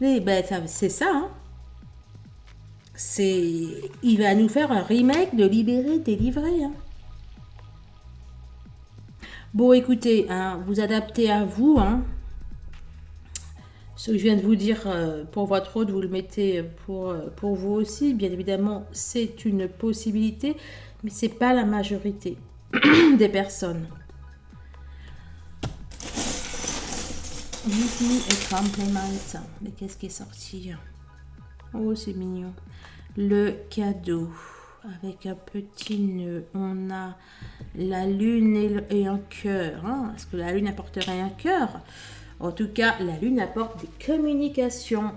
Ben, c'est ça, hein. Il va nous faire un remake de Libéré, délivré. Hein. Bon, écoutez, hein, vous adaptez à vous. Hein. Ce que je viens de vous dire pour votre autre, vous le mettez pour vous aussi. Bien évidemment, c'est une possibilité, mais c'est pas la majorité des personnes. Disney et Compliment. Mais qu'est-ce qui est sorti? Oh, c'est mignon. Le cadeau. Avec un petit nœud. On a la lune et un cœur. Hein? Est-ce que la lune apporterait un cœur? En tout cas, la lune apporte des communications.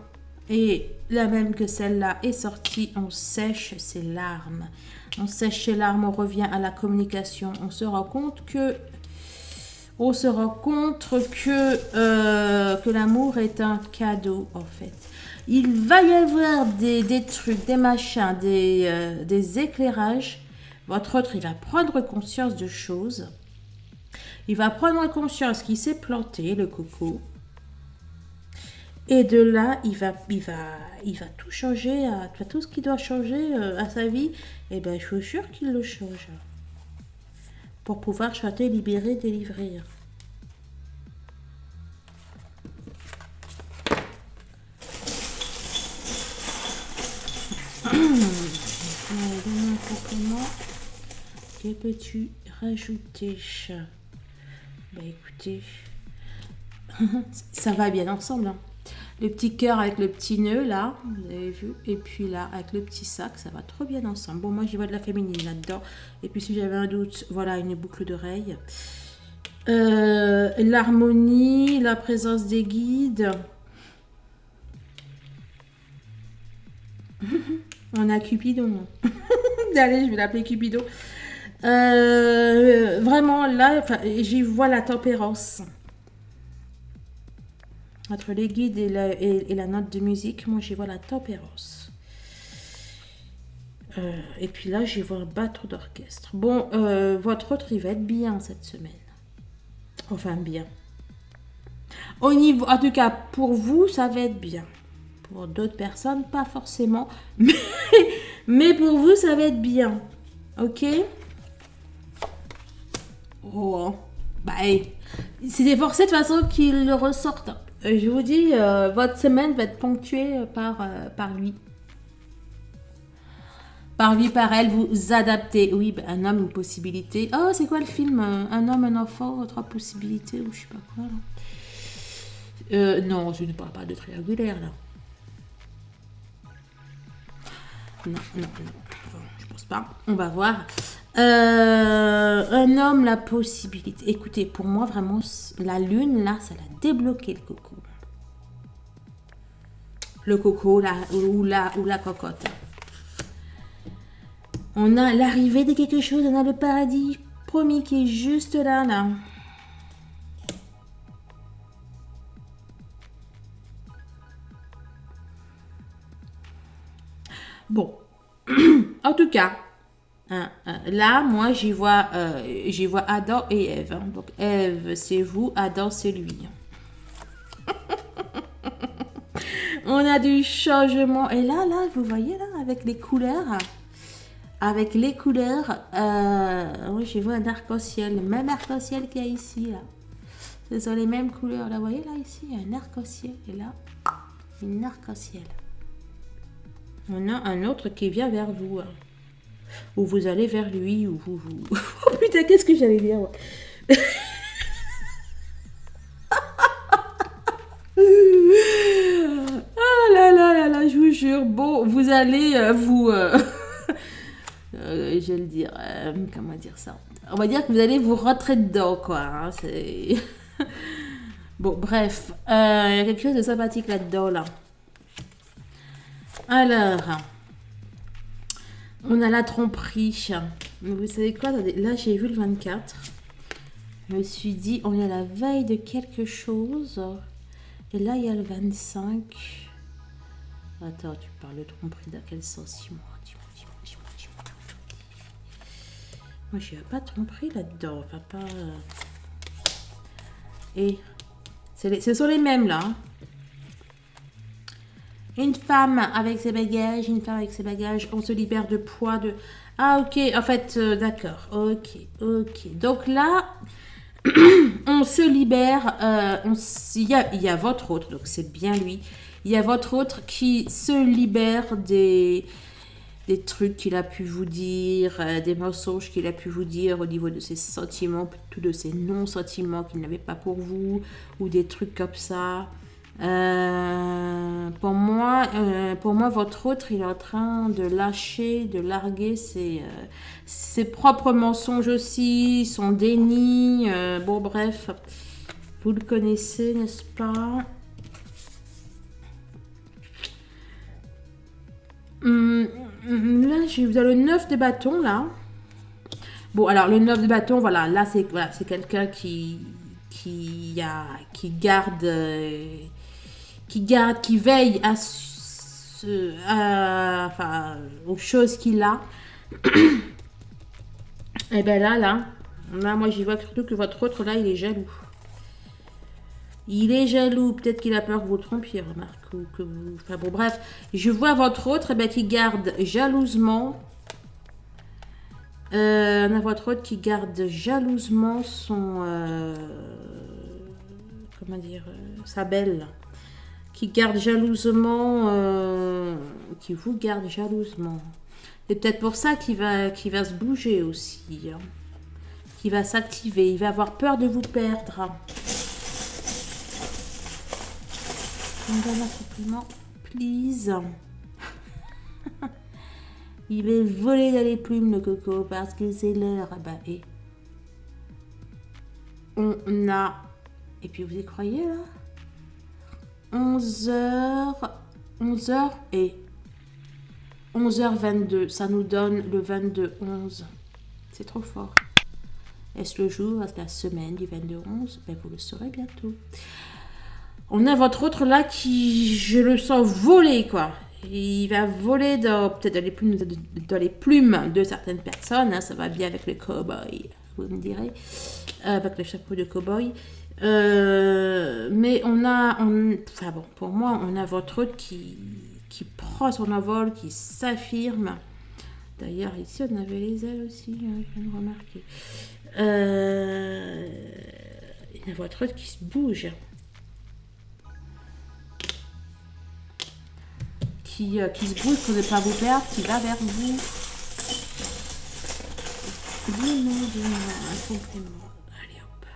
Et la même que celle-là est sortie, on sèche ses larmes. On sèche ses larmes, on revient à la communication. On se rend compte que l'amour est un cadeau, en fait. Il va y avoir des trucs, des machins, des éclairages. Votre autre, il va prendre conscience de choses. Il va prendre conscience qu'il s'est planté, le coco. Et de là, il va tout changer, tout ce qui doit changer à sa vie. Et bien, je suis sûre qu'il le change. Pour pouvoir chanter, libérer, délivrer. Que peux-tu rajouter? Bah écoutez, ça va bien ensemble. Hein. Le petit cœur avec le petit nœud là, vous avez vu, et puis là avec le petit sac, ça va trop bien ensemble. Bon, moi j'y vois de la féminine là-dedans. Et puis si j'avais un doute, voilà, une boucle d'oreille. L'harmonie, la présence des guides. On a Cupidon. Allez, je vais l'appeler Cupidon. Vraiment, là, j'y vois la tempérance. Entre les guides et la note de musique, moi, j'y vois la tempérance. Et puis là, j'y vois un batteur d'orchestre. Bon, votre autre, il va être bien cette semaine. Enfin, bien. Au niveau, en tout cas, pour vous, ça va être bien. Pour d'autres personnes, pas forcément. Mais pour vous, ça va être bien. Ok? Oh. Bah, c'est forcé de toute façon qu'il le ressorte. Je vous dis, votre semaine va être ponctuée par lui. Par lui, par elle, vous adaptez. Oui, bah, un homme, une possibilité. Oh, c'est quoi le film? Un homme, un enfant, trois possibilités, ou je sais pas quoi, là. Non, je ne parle pas de triangulaire, là. Non. Enfin, je pense pas. On va voir. Un homme, la possibilité. Écoutez, pour moi, vraiment, la lune, là, ça l'a débloqué, le coco. Le coco, ou la cocotte. On a l'arrivée de quelque chose, on a le paradis promis qui est juste là. Bon, en tout cas, là, moi, j'y vois Adam et Ève. Hein. Donc, Ève, c'est vous, Adam, c'est lui. On a du changement. Et là, vous voyez, là, avec les couleurs... Avec les couleurs, oui, je vois un arc-en-ciel, le même arc-en-ciel qu'il y a ici, là. Ce sont les mêmes couleurs, là, vous voyez, là, ici, il y a un arc-en-ciel, et là, une arc-en-ciel. On a un autre qui vient vers vous, hein. Ou vous allez vers lui, ou vous... Oh putain, qu'est-ce que j'allais dire, moi. Ah là, je vous jure, bon, vous allez je vais le dire, comment dire ça? On va dire que vous allez vous rentrer dedans, quoi. Hein, c'est... Bon, bref, il y a quelque chose de sympathique là-dedans, là. Alors, on a la tromperie. Vous savez quoi? Là, j'ai vu le 24. Je me suis dit, on est à la veille de quelque chose. Et là, il y a le 25. Attends, tu parles de tromperie dans quel sens? Dis-moi. Moi, je n'ai pas de tromperie là-dedans. Enfin, pas... Et ce sont les mêmes, là. Une femme avec ses bagages, on se libère de poids, de... Ah, ok, en fait, d'accord, ok. Donc là, on se libère, il y a votre autre, donc c'est bien lui. Il y a votre autre qui se libère des trucs qu'il a pu vous dire, des mensonges qu'il a pu vous dire au niveau de ses sentiments, plutôt de ses non-sentiments qu'il n'avait pas pour vous, ou des trucs comme ça. Pour moi, votre autre, il est en train de lâcher, de larguer ses propres mensonges aussi, son déni. Bon, bref, vous le connaissez, n'est-ce pas? Là, vous avez le 9 de bâton, là. Bon, alors, le 9 de bâton, voilà, là, c'est quelqu'un qui veille aux choses qu'il a. Et bien là, moi, j'y vois surtout que votre autre, là, il est jaloux. Il est jaloux, peut-être qu'il a peur que vous trompiez, remarque, ou que vous... Enfin bon, bref, je vois votre autre qui garde jalousement... on a votre autre qui garde jalousement son... comment dire, sa belle. Qui garde jalousement... qui vous garde jalousement. C'est peut-être pour ça qu'il va se bouger aussi. Hein. Qu'il va s'activer. Il va avoir peur de vous perdre. On donne un compliment, please. Il va voler dans les plumes, le coco, parce que c'est l'heure. Bah, et on a... Et puis, vous y croyez, là 11h et 11h22. Ça nous donne le 22-11. C'est trop fort. Est-ce le jour, est-ce la semaine du 22-11? Ben, vous le saurez bientôt. On a votre autre là qui, je le sens voler, quoi. Il va voler peut-être dans les plumes de certaines personnes. Hein, ça va bien avec le cow-boy, vous me direz. Avec le chapeau de cow-boy. Mais enfin bon, pour moi, on a votre autre qui prend son envol, qui s'affirme. D'ailleurs, ici, on avait les ailes aussi, je viens de remarquer. Il y a votre autre qui se bouge. Qui se bouge pour ne pas vous perdre, qui va vers vous. Dis-moi, un complément. Allez hop.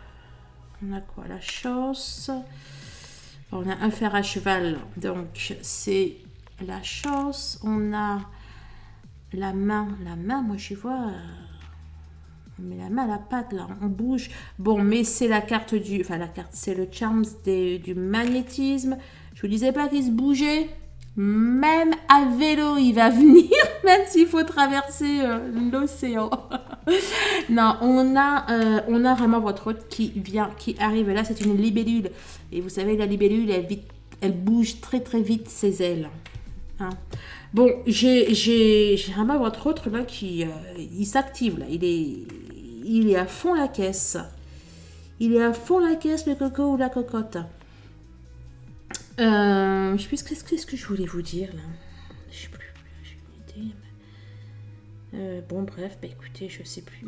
On a quoi? La chance. On a un fer à cheval, donc c'est la chance. On a la main. La main, moi je vois... on met la main à la patte là, on bouge. Bon, mais c'est la carte du... Enfin la carte, c'est le charme du magnétisme. Je vous disais pas qu'il se bougeait. Même à vélo, il va venir, même s'il faut traverser l'océan. Non, on a vraiment votre hôte qui vient, qui arrive. Là, c'est une libellule. Et vous savez, la libellule, elle bouge très très vite ses ailes. Hein. Bon, j'ai vraiment votre autre là qui il s'active là. Il est à fond la caisse. Il est à fond la caisse, le coco ou la cocotte. Je sais plus qu'est-ce que je voulais vous dire là. Je sais plus. J'ai une idée. Bon, bref, bah écoutez, je sais plus.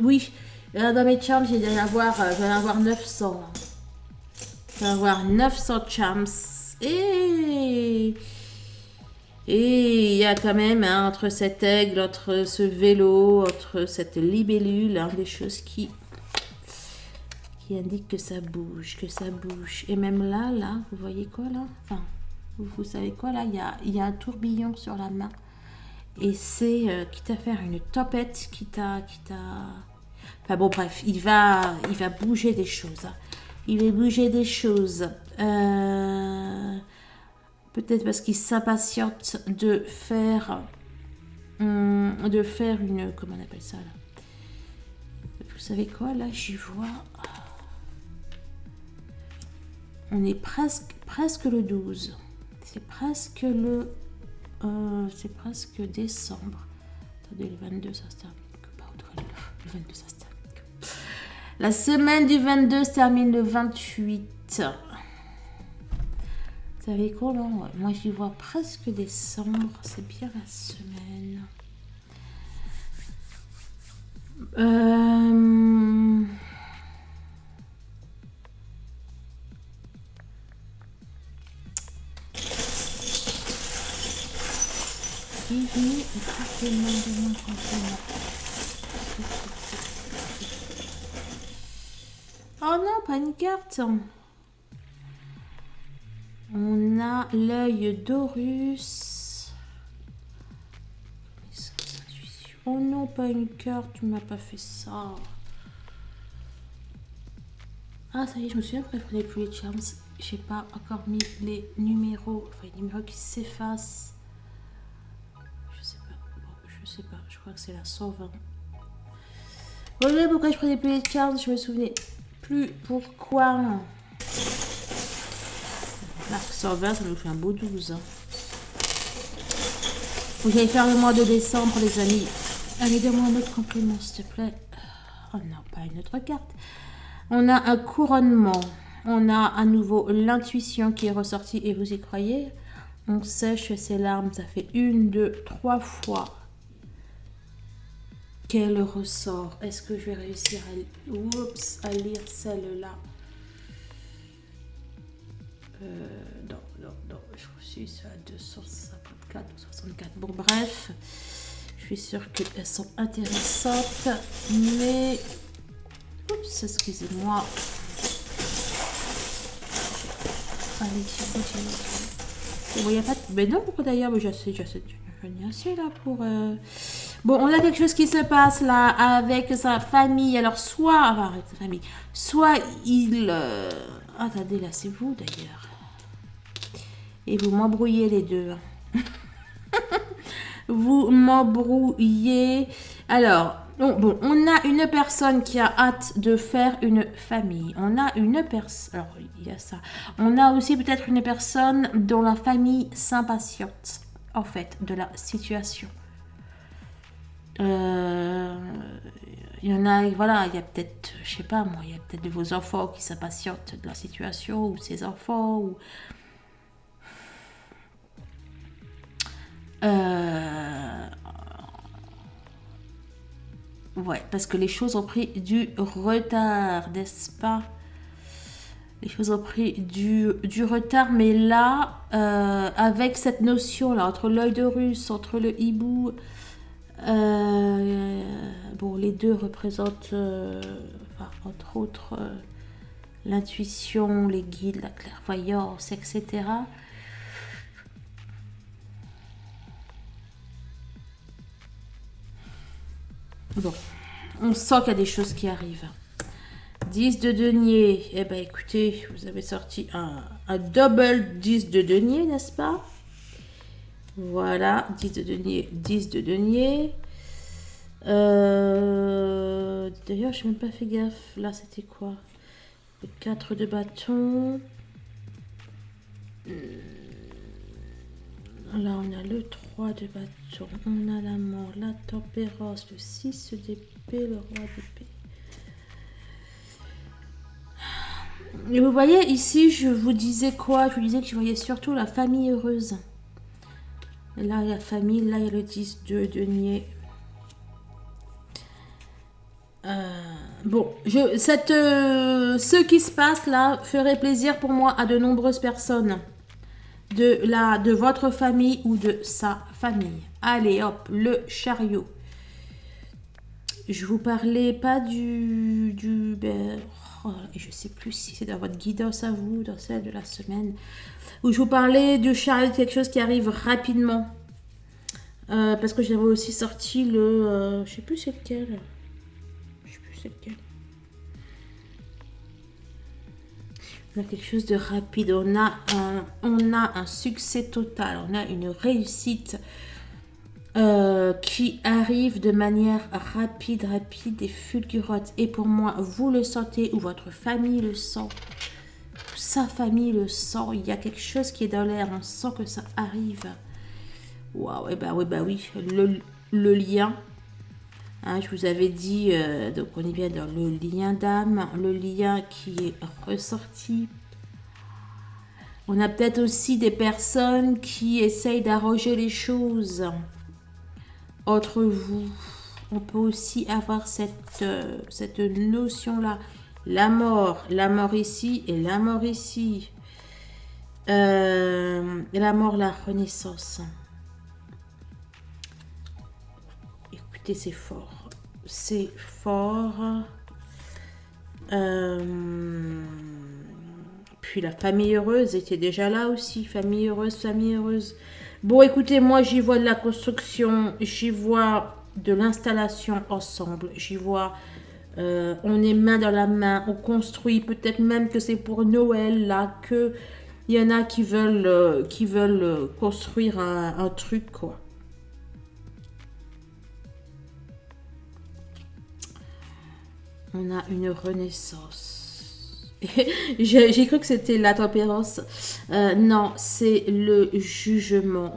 Oui, dans mes charms, je vais en avoir 900. Je vais avoir 900 charms. Et il y a quand même, hein, entre cet aigle, entre ce vélo, entre cette libellule, hein, des choses qui indiquent que ça bouge, Et même là, vous voyez quoi là? Enfin, vous savez quoi là? Il y a un tourbillon sur la main. Et c'est quitte à faire une topette, quitte à... Enfin bon, bref, il va bouger des choses. Hein. Il va bouger des choses. Peut-être parce qu'il s'impatiente de faire une... Comment on appelle ça là? Vous savez quoi là? J'y vois... On est presque le 12. C'est presque décembre. Attendez, le 22, ça se termine. Le 22, ça se termine. La semaine du 22 se termine le 28. Vous savez quoi, là? Moi, j'y vois presque décembre. C'est bien la semaine. Oh non, pas une carte. On a l'œil d'Horus. Oh non, pas une carte, tu m'as pas fait ça. Ah, ça y est, je me souviens que je prenais plus les charms. J'ai pas encore mis les numéros. Enfin, les numéros qui s'effacent. Je sais pas. Bon, je sais pas. Je crois que c'est la 120. Voilà pourquoi je prenais plus les charms. Je me souvenais plus pourquoi. Là, 120, ça nous fait un beau 12. Hein. Faut que j'aille faire le mois de décembre, les amis. Allez, donne-moi un autre complément, s'il te plaît. Oh non, pas une autre carte. On a un couronnement. On a à nouveau l'intuition qui est ressortie et vous y croyez. On sèche ses larmes. Ça fait 1, 2, 3 fois qu'elle ressort. Est-ce que je vais réussir à lire celle-là? Non. Je suis à 254 ou 64. Bon, bref. Je suis sûre qu'elles sont intéressantes. Mais... Oups, excusez-moi. Allez, continue. Bon, y a pas de... Mais non, pourquoi d'ailleurs? J'en ai assez là pour... Bon, on a quelque chose qui se passe là avec sa famille. Alors, soit... Enfin, avec sa famille. Soit il... Attendez, là, c'est vous d'ailleurs. Et vous m'embrouillez les deux. Vous m'embrouillez. Alors... Bon, on a une personne qui a hâte de faire une famille. On a une personne... Alors, il y a ça. On a aussi peut-être une personne dont la famille s'impatiente, en fait, de la situation. Il y en a, voilà, il y a peut-être, je sais pas moi, il y a peut-être de vos enfants qui s'impatientent de la situation, ou ses enfants, ou... Ouais, parce que les choses ont pris du retard, n'est-ce pas? Les choses ont pris du retard, mais là, avec cette notion-là, entre l'œil de Russe, entre le hibou, bon, les deux représentent, enfin, entre autres, l'intuition, les guides, la clairvoyance, etc. Bon, on sent qu'il y a des choses qui arrivent. 10 de denier. Eh bien, écoutez, vous avez sorti un double 10 de denier, n'est-ce pas? Voilà, 10 de denier, 10 de denier. D'ailleurs, je n'ai même pas fait gaffe. Là, c'était quoi? Le 4 de bâton. Là, on a le 3 de bâton. On a la mort, la tempérance, le 6 d'épée, le roi d'épée. Et vous voyez, ici, je vous disais quoi? Je vous disais que je voyais surtout la famille heureuse. Et là, il y a la famille. Là, il y a le 10 de denier. Bon, ce qui se passe là ferait plaisir pour moi à de nombreuses personnes de votre famille ou de sa famille. Allez, hop, le chariot. Je vous parlais pas je sais plus si c'est dans votre guidance à vous, dans celle de la semaine, où je vous parlais du chariot, quelque chose qui arrive rapidement. Parce que j'avais aussi sorti le... je sais plus c'est lequel. On a quelque chose de rapide, on a un succès total, on a une réussite qui arrive de manière rapide et fulgurante. Et pour moi, vous le sentez ou votre famille le sent, sa famille le sent, il y a quelque chose qui est dans l'air, on sent que ça arrive. Waouh, oui, le lien. Hein, je vous avais dit, donc on est bien dans le lien d'âme, le lien qui est ressorti. On a peut-être aussi des personnes qui essayent d'arranger les choses entre vous. On peut aussi avoir cette notion-là. La mort ici et la mort ici. La mort, la renaissance. Écoutez, c'est fort. C'est fort. Puis la famille heureuse était déjà là aussi. Famille heureuse. Bon, écoutez, moi, j'y vois de la construction. J'y vois de l'installation ensemble. J'y vois... on est main dans la main. On construit. Peut-être même que c'est pour Noël, là, que... Il y en a qui veulent construire un truc, quoi. On a une renaissance. J'ai cru que c'était la tempérance. Non, c'est le jugement.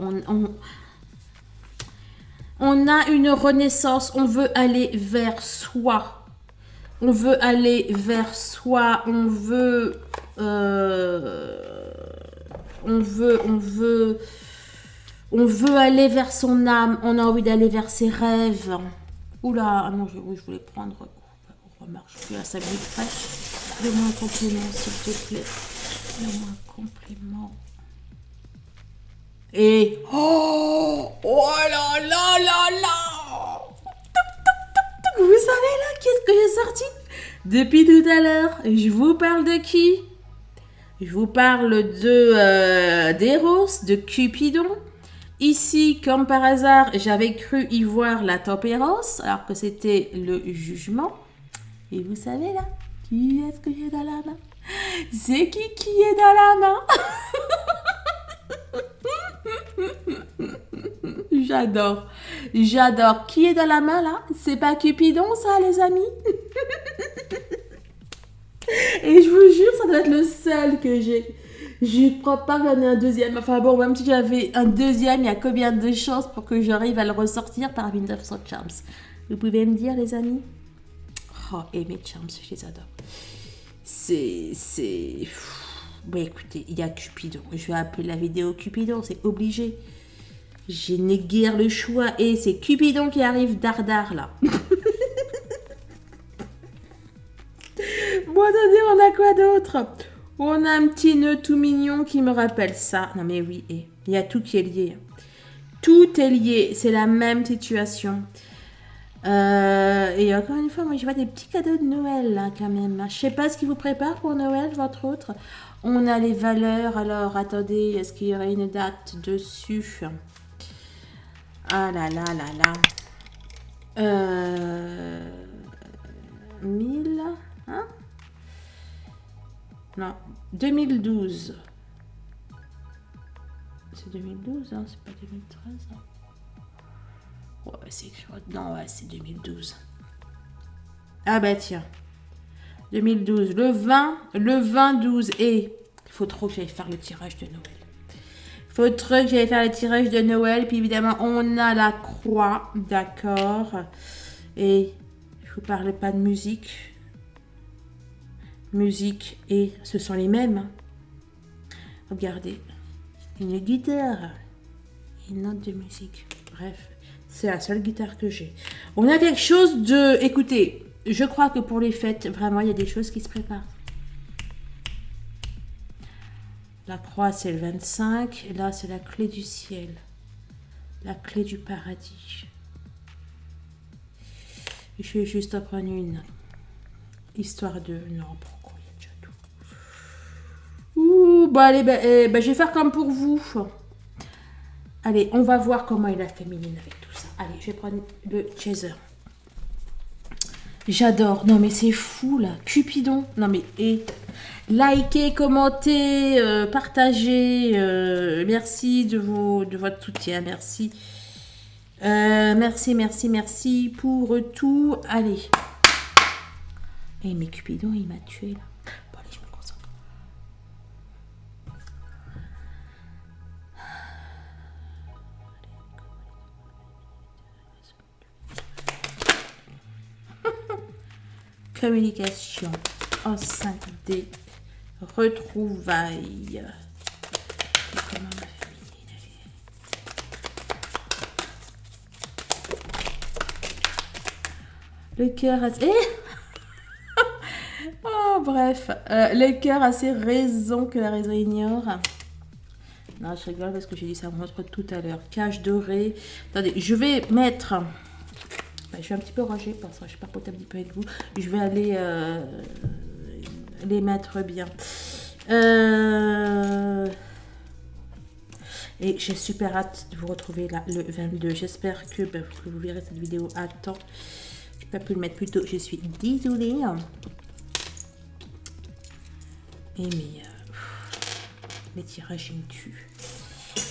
On a une renaissance. On veut aller vers soi. On veut aller vers soi. On veut aller vers son âme. On a envie d'aller vers ses rêves. Oula, non, je voulais prendre... Remarche, je suis à 5 minutes près. Donne-moi un complément, s'il te plaît. Donne-moi un complément. Et... Oh là là là là. Vous savez là, qu'est-ce que j'ai sorti depuis tout à l'heure? Je vous parle de qui? Je vous parle d'Eros, de Cupidon. Ici, comme par hasard, j'avais cru y voir la tempérance, alors que c'était le jugement. Et vous savez là, qui est-ce que j'ai dans la main? C'est qui est dans la main? J'adore. Qui est dans la main là? C'est pas Cupidon ça, les amis? Et je vous jure, ça doit être le seul que j'ai. Je crois pas qu'il y en ait un deuxième. Enfin bon, même si j'avais un deuxième, il y a combien de chances pour que j'arrive à le ressortir par 1900 Charms? Vous pouvez me dire, les amis? Oh, et mes Charms, je les adore. C'est... Bon, écoutez, il y a Cupidon. Je vais appeler la vidéo Cupidon, c'est obligé. Je n'ai guère le choix. Et c'est Cupidon qui arrive dardard, là. Bon, attendez, on a quoi d'autre? On a un petit nœud tout mignon qui me rappelle ça. Non mais oui, et il y a tout qui est lié. Tout est lié, c'est la même situation. Et encore une fois, moi je vois des petits cadeaux de Noël là quand même. Je sais pas ce qui vous prépare pour Noël, votre autre. On a les valeurs, alors attendez, est-ce qu'il y aurait une date dessus? Ah là là là là. 1000, hein? Non, 2012. C'est 2012, hein, c'est pas 2013. Hein. Ouais, c'est... Non, ouais, c'est 2012. Ah bah tiens. 2012. Le 20-12. Et il faut trop que j'aille faire le tirage de Noël. Il faut trop que j'aille faire le tirage de Noël. Puis évidemment, on a la croix. D'accord. Et je vous parle pas de musique. Musique et ce sont les mêmes. Regardez. Une guitare. Une note de musique. Bref. C'est la seule guitare que j'ai. On a quelque chose de... Écoutez, je crois que pour les fêtes, vraiment, il y a des choses qui se préparent. La croix, c'est le 25. Et là, c'est la clé du ciel. La clé du paradis. Je vais juste en prendre une. Histoire de... Non, pourquoi il y a déjà tout. Ouh, bah allez, je vais faire comme pour vous. Allez, on va voir comment est la féminine avec tout ça. Allez, je vais prendre le chaser. J'adore. Non, mais c'est fou, là. Cupidon. Non, mais... Et likez, commentez, partagez. Merci de votre soutien. Merci. Merci pour tout. Allez. Et mais Cupidon, il m'a tué, là. Bon, allez, je me concentre. Communication en 5D, retrouvailles. Comment la féminine est. Le cœur assez... Oh, bref. Le cœur a ses raisons que la raison ignore. Non, je rigole parce que j'ai dit ça montre tout à l'heure. Cage dorée. Attendez, je vais mettre... Je suis un petit peu rangée parce que je papote un petit peu avec vous. Je vais aller les mettre bien. Et j'ai super hâte de vous retrouver là le 22. J'espère que vous verrez cette vidéo à temps. Je n'ai pas pu le mettre plus tôt. Je suis désolée. Et mais les tirages, ils me tuent.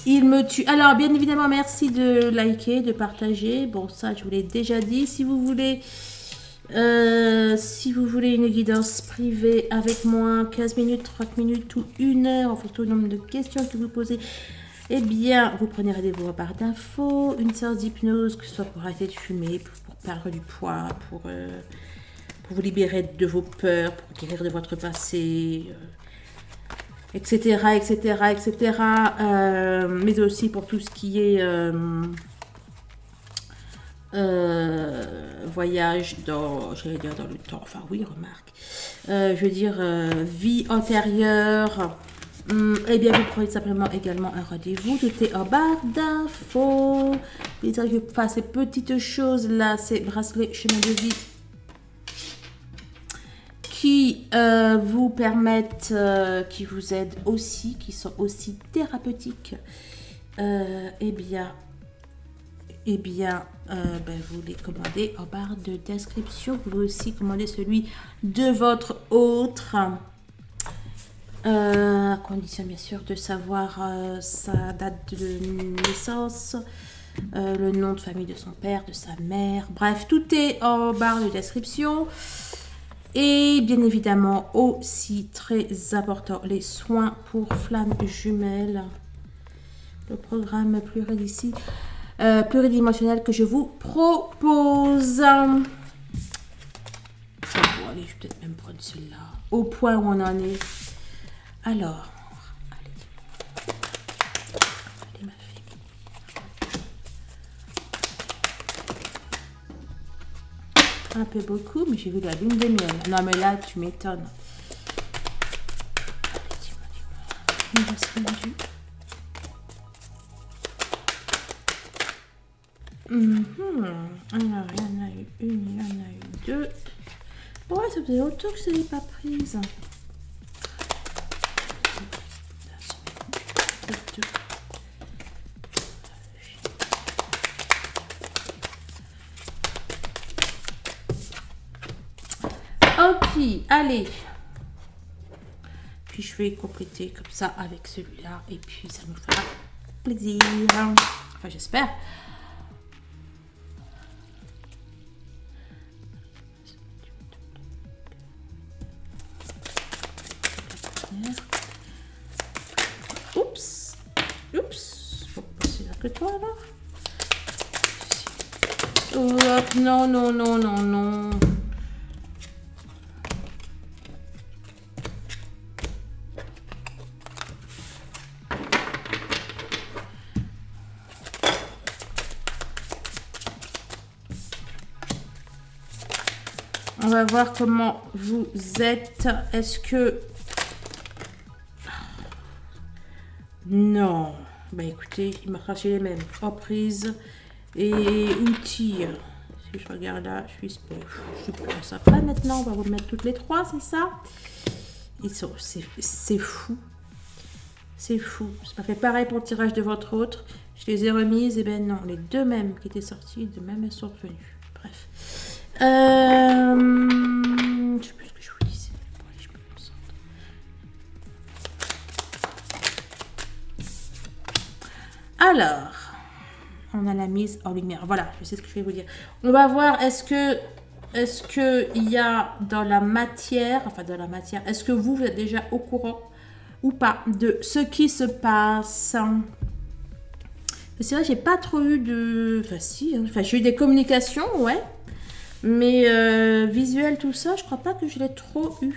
Il me tue. Alors, bien évidemment, merci de liker, de partager. Bon, ça, je vous l'ai déjà dit. Si vous voulez une guidance privée avec moi, 15 minutes, 30 minutes ou 1 heure, en fonction du nombre de questions que vous posez, eh bien, vous prenez rendez-vous à barre d'infos, une séance d'hypnose, que ce soit pour arrêter de fumer, pour perdre du poids, pour vous libérer de vos peurs, pour guérir de votre passé... etc., mais aussi pour tout ce qui est voyage j'allais dire dans le temps, enfin oui, remarque, je veux dire vie antérieure, eh bien vous prenez simplement également un rendez-vous, tout est en barre d'infos. Je fasse ces petites choses là, ces bracelets chemin de vie qui vous permettent, qui vous aident aussi, qui sont aussi thérapeutiques, eh bien, vous les commandez en barre de description. Vous pouvez aussi commander celui de votre autre, à condition bien sûr de savoir sa date de naissance, le nom de famille de son père, de sa mère, bref, tout est en barre de description. Et bien évidemment aussi très important, les soins pour flammes jumelles, le programme pluridimensionnel que je vous propose. Bon, allez, je vais peut-être même prendre celui-là au point où on en est. Alors, allez ma fille. un peu beaucoup, mais j'ai vu la lune de miel. Non, mais là, tu m'étonnes. Il me reste rendu. Alors, il y en a eu une, il y en a eu deux. Ouais, ça faisait longtemps que je ne l'ai pas prise. Ok, allez. Puis je vais compléter comme ça avec celui-là. Et puis ça me fera plaisir. Enfin, j'espère. Oups. Oups. Faut passer là que toi, là. Oh, non, non, non, non, non. On va voir comment vous êtes. Est-ce que... Non. Bah écoutez, il m'a craché les mêmes. Reprise et outils. Si je regarde là, je suis pas sympa maintenant. On va vous mettre toutes les trois, c'est ça? C'est fou. C'est fou. Ça m'a fait pareil pour le tirage de votre autre. Je les ai remises. Et ben non, les deux mêmes qui étaient sorties, de même elles sont revenues. Bref. Je sais plus ce que je vous disais. Bon, allez, je me concentre. Alors, on a la mise en lumière. Voilà, je sais ce que je vais vous dire. On va voir, est-ce que il y a dans la matière, est-ce que vous êtes déjà au courant ou pas de ce qui se passe? C'est vrai, j'ai pas trop eu de... Enfin, si, hein. Enfin, j'ai eu des communications, ouais. Mais visuel, tout ça, je crois pas que je l'ai trop eu.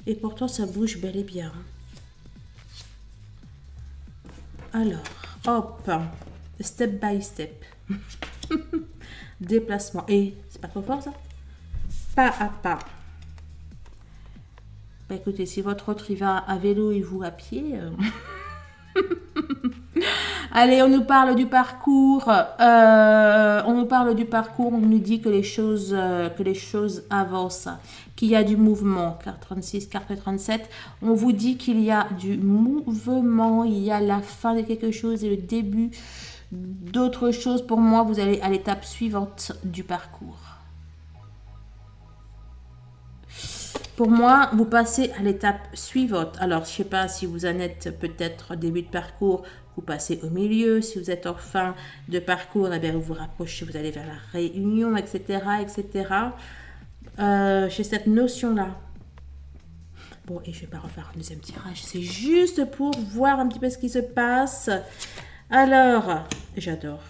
Et pourtant, ça bouge bel et bien. Alors, hop. Step by step. Déplacement. Et c'est pas trop fort, ça? Pas à pas. Bah, écoutez, si votre autre, il va à vélo et vous à pied... Allez, on nous parle du parcours. On nous dit que les choses avancent, qu'il y a du mouvement. Carte 36, carte 37. On vous dit qu'il y a du mouvement, il y a la fin de quelque chose et le début d'autre chose. Pour moi, vous allez à l'étape suivante du parcours. Pour moi, vous passez à l'étape suivante. Alors, je ne sais pas si vous en êtes peut-être au début de parcours, vous passez au milieu. Si vous êtes en fin de parcours, eh bien, vous vous rapprochez, vous allez vers la réunion, etc. etc. J'ai cette notion-là. Bon, et je ne vais pas refaire un deuxième tirage. C'est juste pour voir un petit peu ce qui se passe. Alors, j'adore.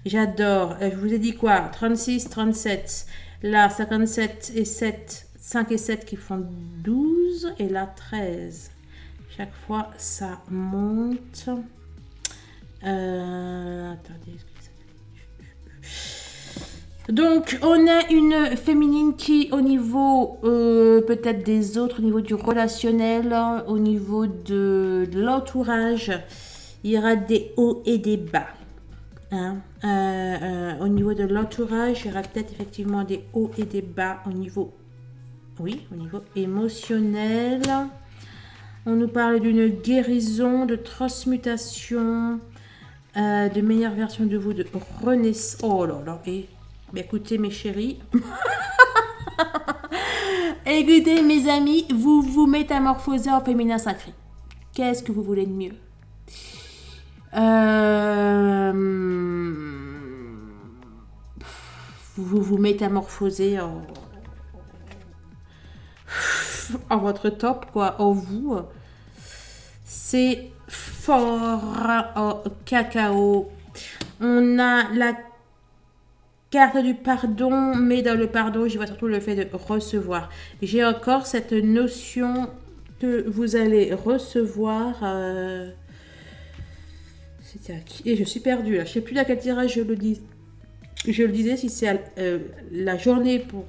J'adore. Je vous ai dit quoi? 36, 37. Là, 57 et 7, 5 et 7 qui font 12. Et là, 13. Chaque fois, ça monte. Attendez. Donc, on a une féminine qui, au niveau peut-être des autres, au niveau du relationnel, au niveau de l'entourage, il y aura des hauts et des bas. Hein. Au niveau de l'entourage, il y aura peut-être effectivement des hauts et des bas au niveau émotionnel. On nous parle d'une guérison, de transmutation, de meilleure version de vous, de renaissance. Oh là là, et écoutez mes chéris, écoutez mes amis, vous vous métamorphosez en féminin sacré. Qu'est-ce que vous voulez de mieux? Vous vous métamorphosez en votre top, quoi, en vous. C'est fort au cacao. On a la carte du pardon, mais dans le pardon, je vois surtout le fait de recevoir. J'ai encore cette notion que vous allez recevoir... C'était à qui? Et je suis perdue là. Je ne sais plus à quel tirage je le dis. je le disais, si c'est la journée pour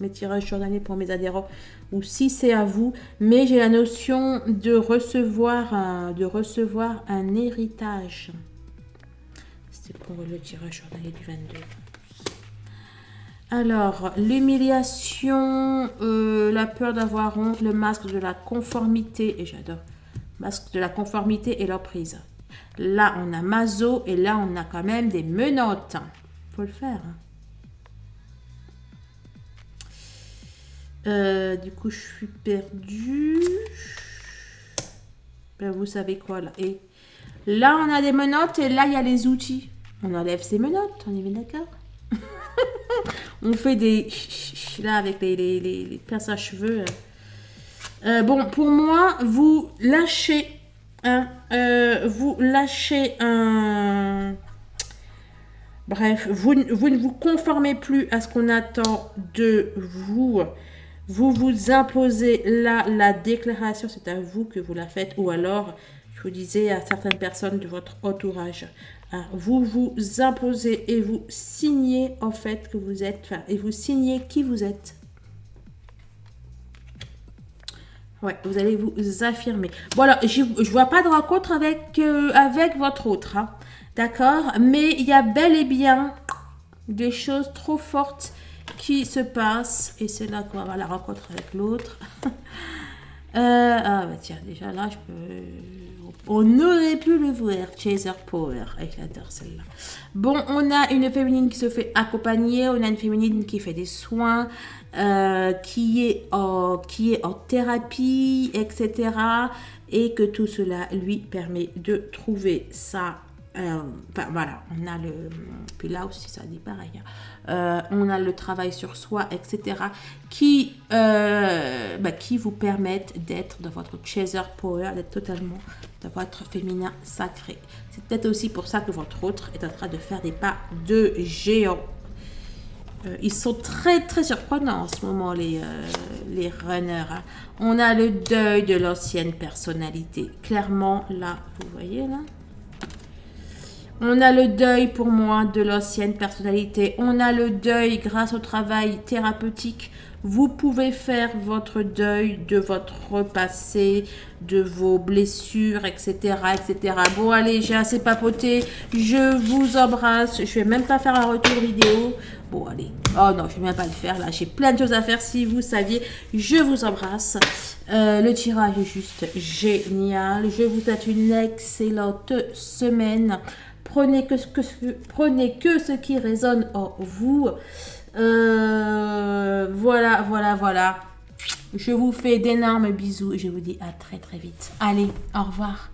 mes tirages journaliers pour mes adhérents ou si c'est à vous, mais j'ai la notion de recevoir un héritage. C'était pour le tirage journalier du 22. Alors, l'humiliation, la peur d'avoir honte, le masque de la conformité, et j'adore, masque de la conformité et l'emprise. Là, on a Mazo et là, on a quand même des menottes. Faut le faire. Du coup, je suis perdue. Ben, vous savez quoi là. Et là, on a des menottes et là, il y a les outils. On enlève ces menottes, on est bien d'accord. On fait des... Là, avec les pinces à cheveux. Bon, pour moi, vous lâchez... vous lâchez un... Bref, vous ne vous conformez plus à ce qu'on attend de vous. Vous vous imposez là, la déclaration, c'est à vous que vous la faites. Ou alors, je vous disais à certaines personnes de votre entourage, vous vous imposez et vous signez en fait que vous êtes, et vous signez qui vous êtes. Ouais, vous allez vous affirmer. Bon alors, je vois pas de rencontre avec votre autre, hein. D'accord? Mais il y a bel et bien des choses trop fortes qui se passent. Et c'est là qu'on va avoir la rencontre avec l'autre. Ah bah tiens, déjà là, je peux... On aurait pu le voir, Chaser Power. J'adore celle-là. Bon, on a une féminine qui se fait accompagner. On a une féminine qui fait des soins, qui est en thérapie, etc. Et que tout cela lui permet de trouver sa... voilà, on a le... Puis là aussi, ça dit pareil. On a le travail sur soi, etc. Qui vous permettent d'être dans votre Chaser Power, d'être totalement dans votre féminin sacré. C'est peut-être aussi pour ça que votre autre est en train de faire des pas de géant. Ils sont très très surprenants en ce moment, les runners. Hein. On a le deuil de l'ancienne personnalité. Clairement, là, vous voyez là. On a le deuil pour moi de l'ancienne personnalité. On a le deuil grâce au travail thérapeutique. Vous pouvez faire votre deuil de votre passé, de vos blessures, etc. etc. Bon, allez, j'ai assez papoté. Je vous embrasse. Je ne vais même pas faire un retour vidéo. Bon, allez. Oh non, je ne vais même pas le faire là. J'ai plein de choses à faire si vous saviez. Je vous embrasse. Le tirage est juste génial. Je vous souhaite une excellente semaine. Prenez que ce qui résonne en vous. Voilà. Je vous fais d'énormes bisous et je vous dis à très très vite. Allez, au revoir.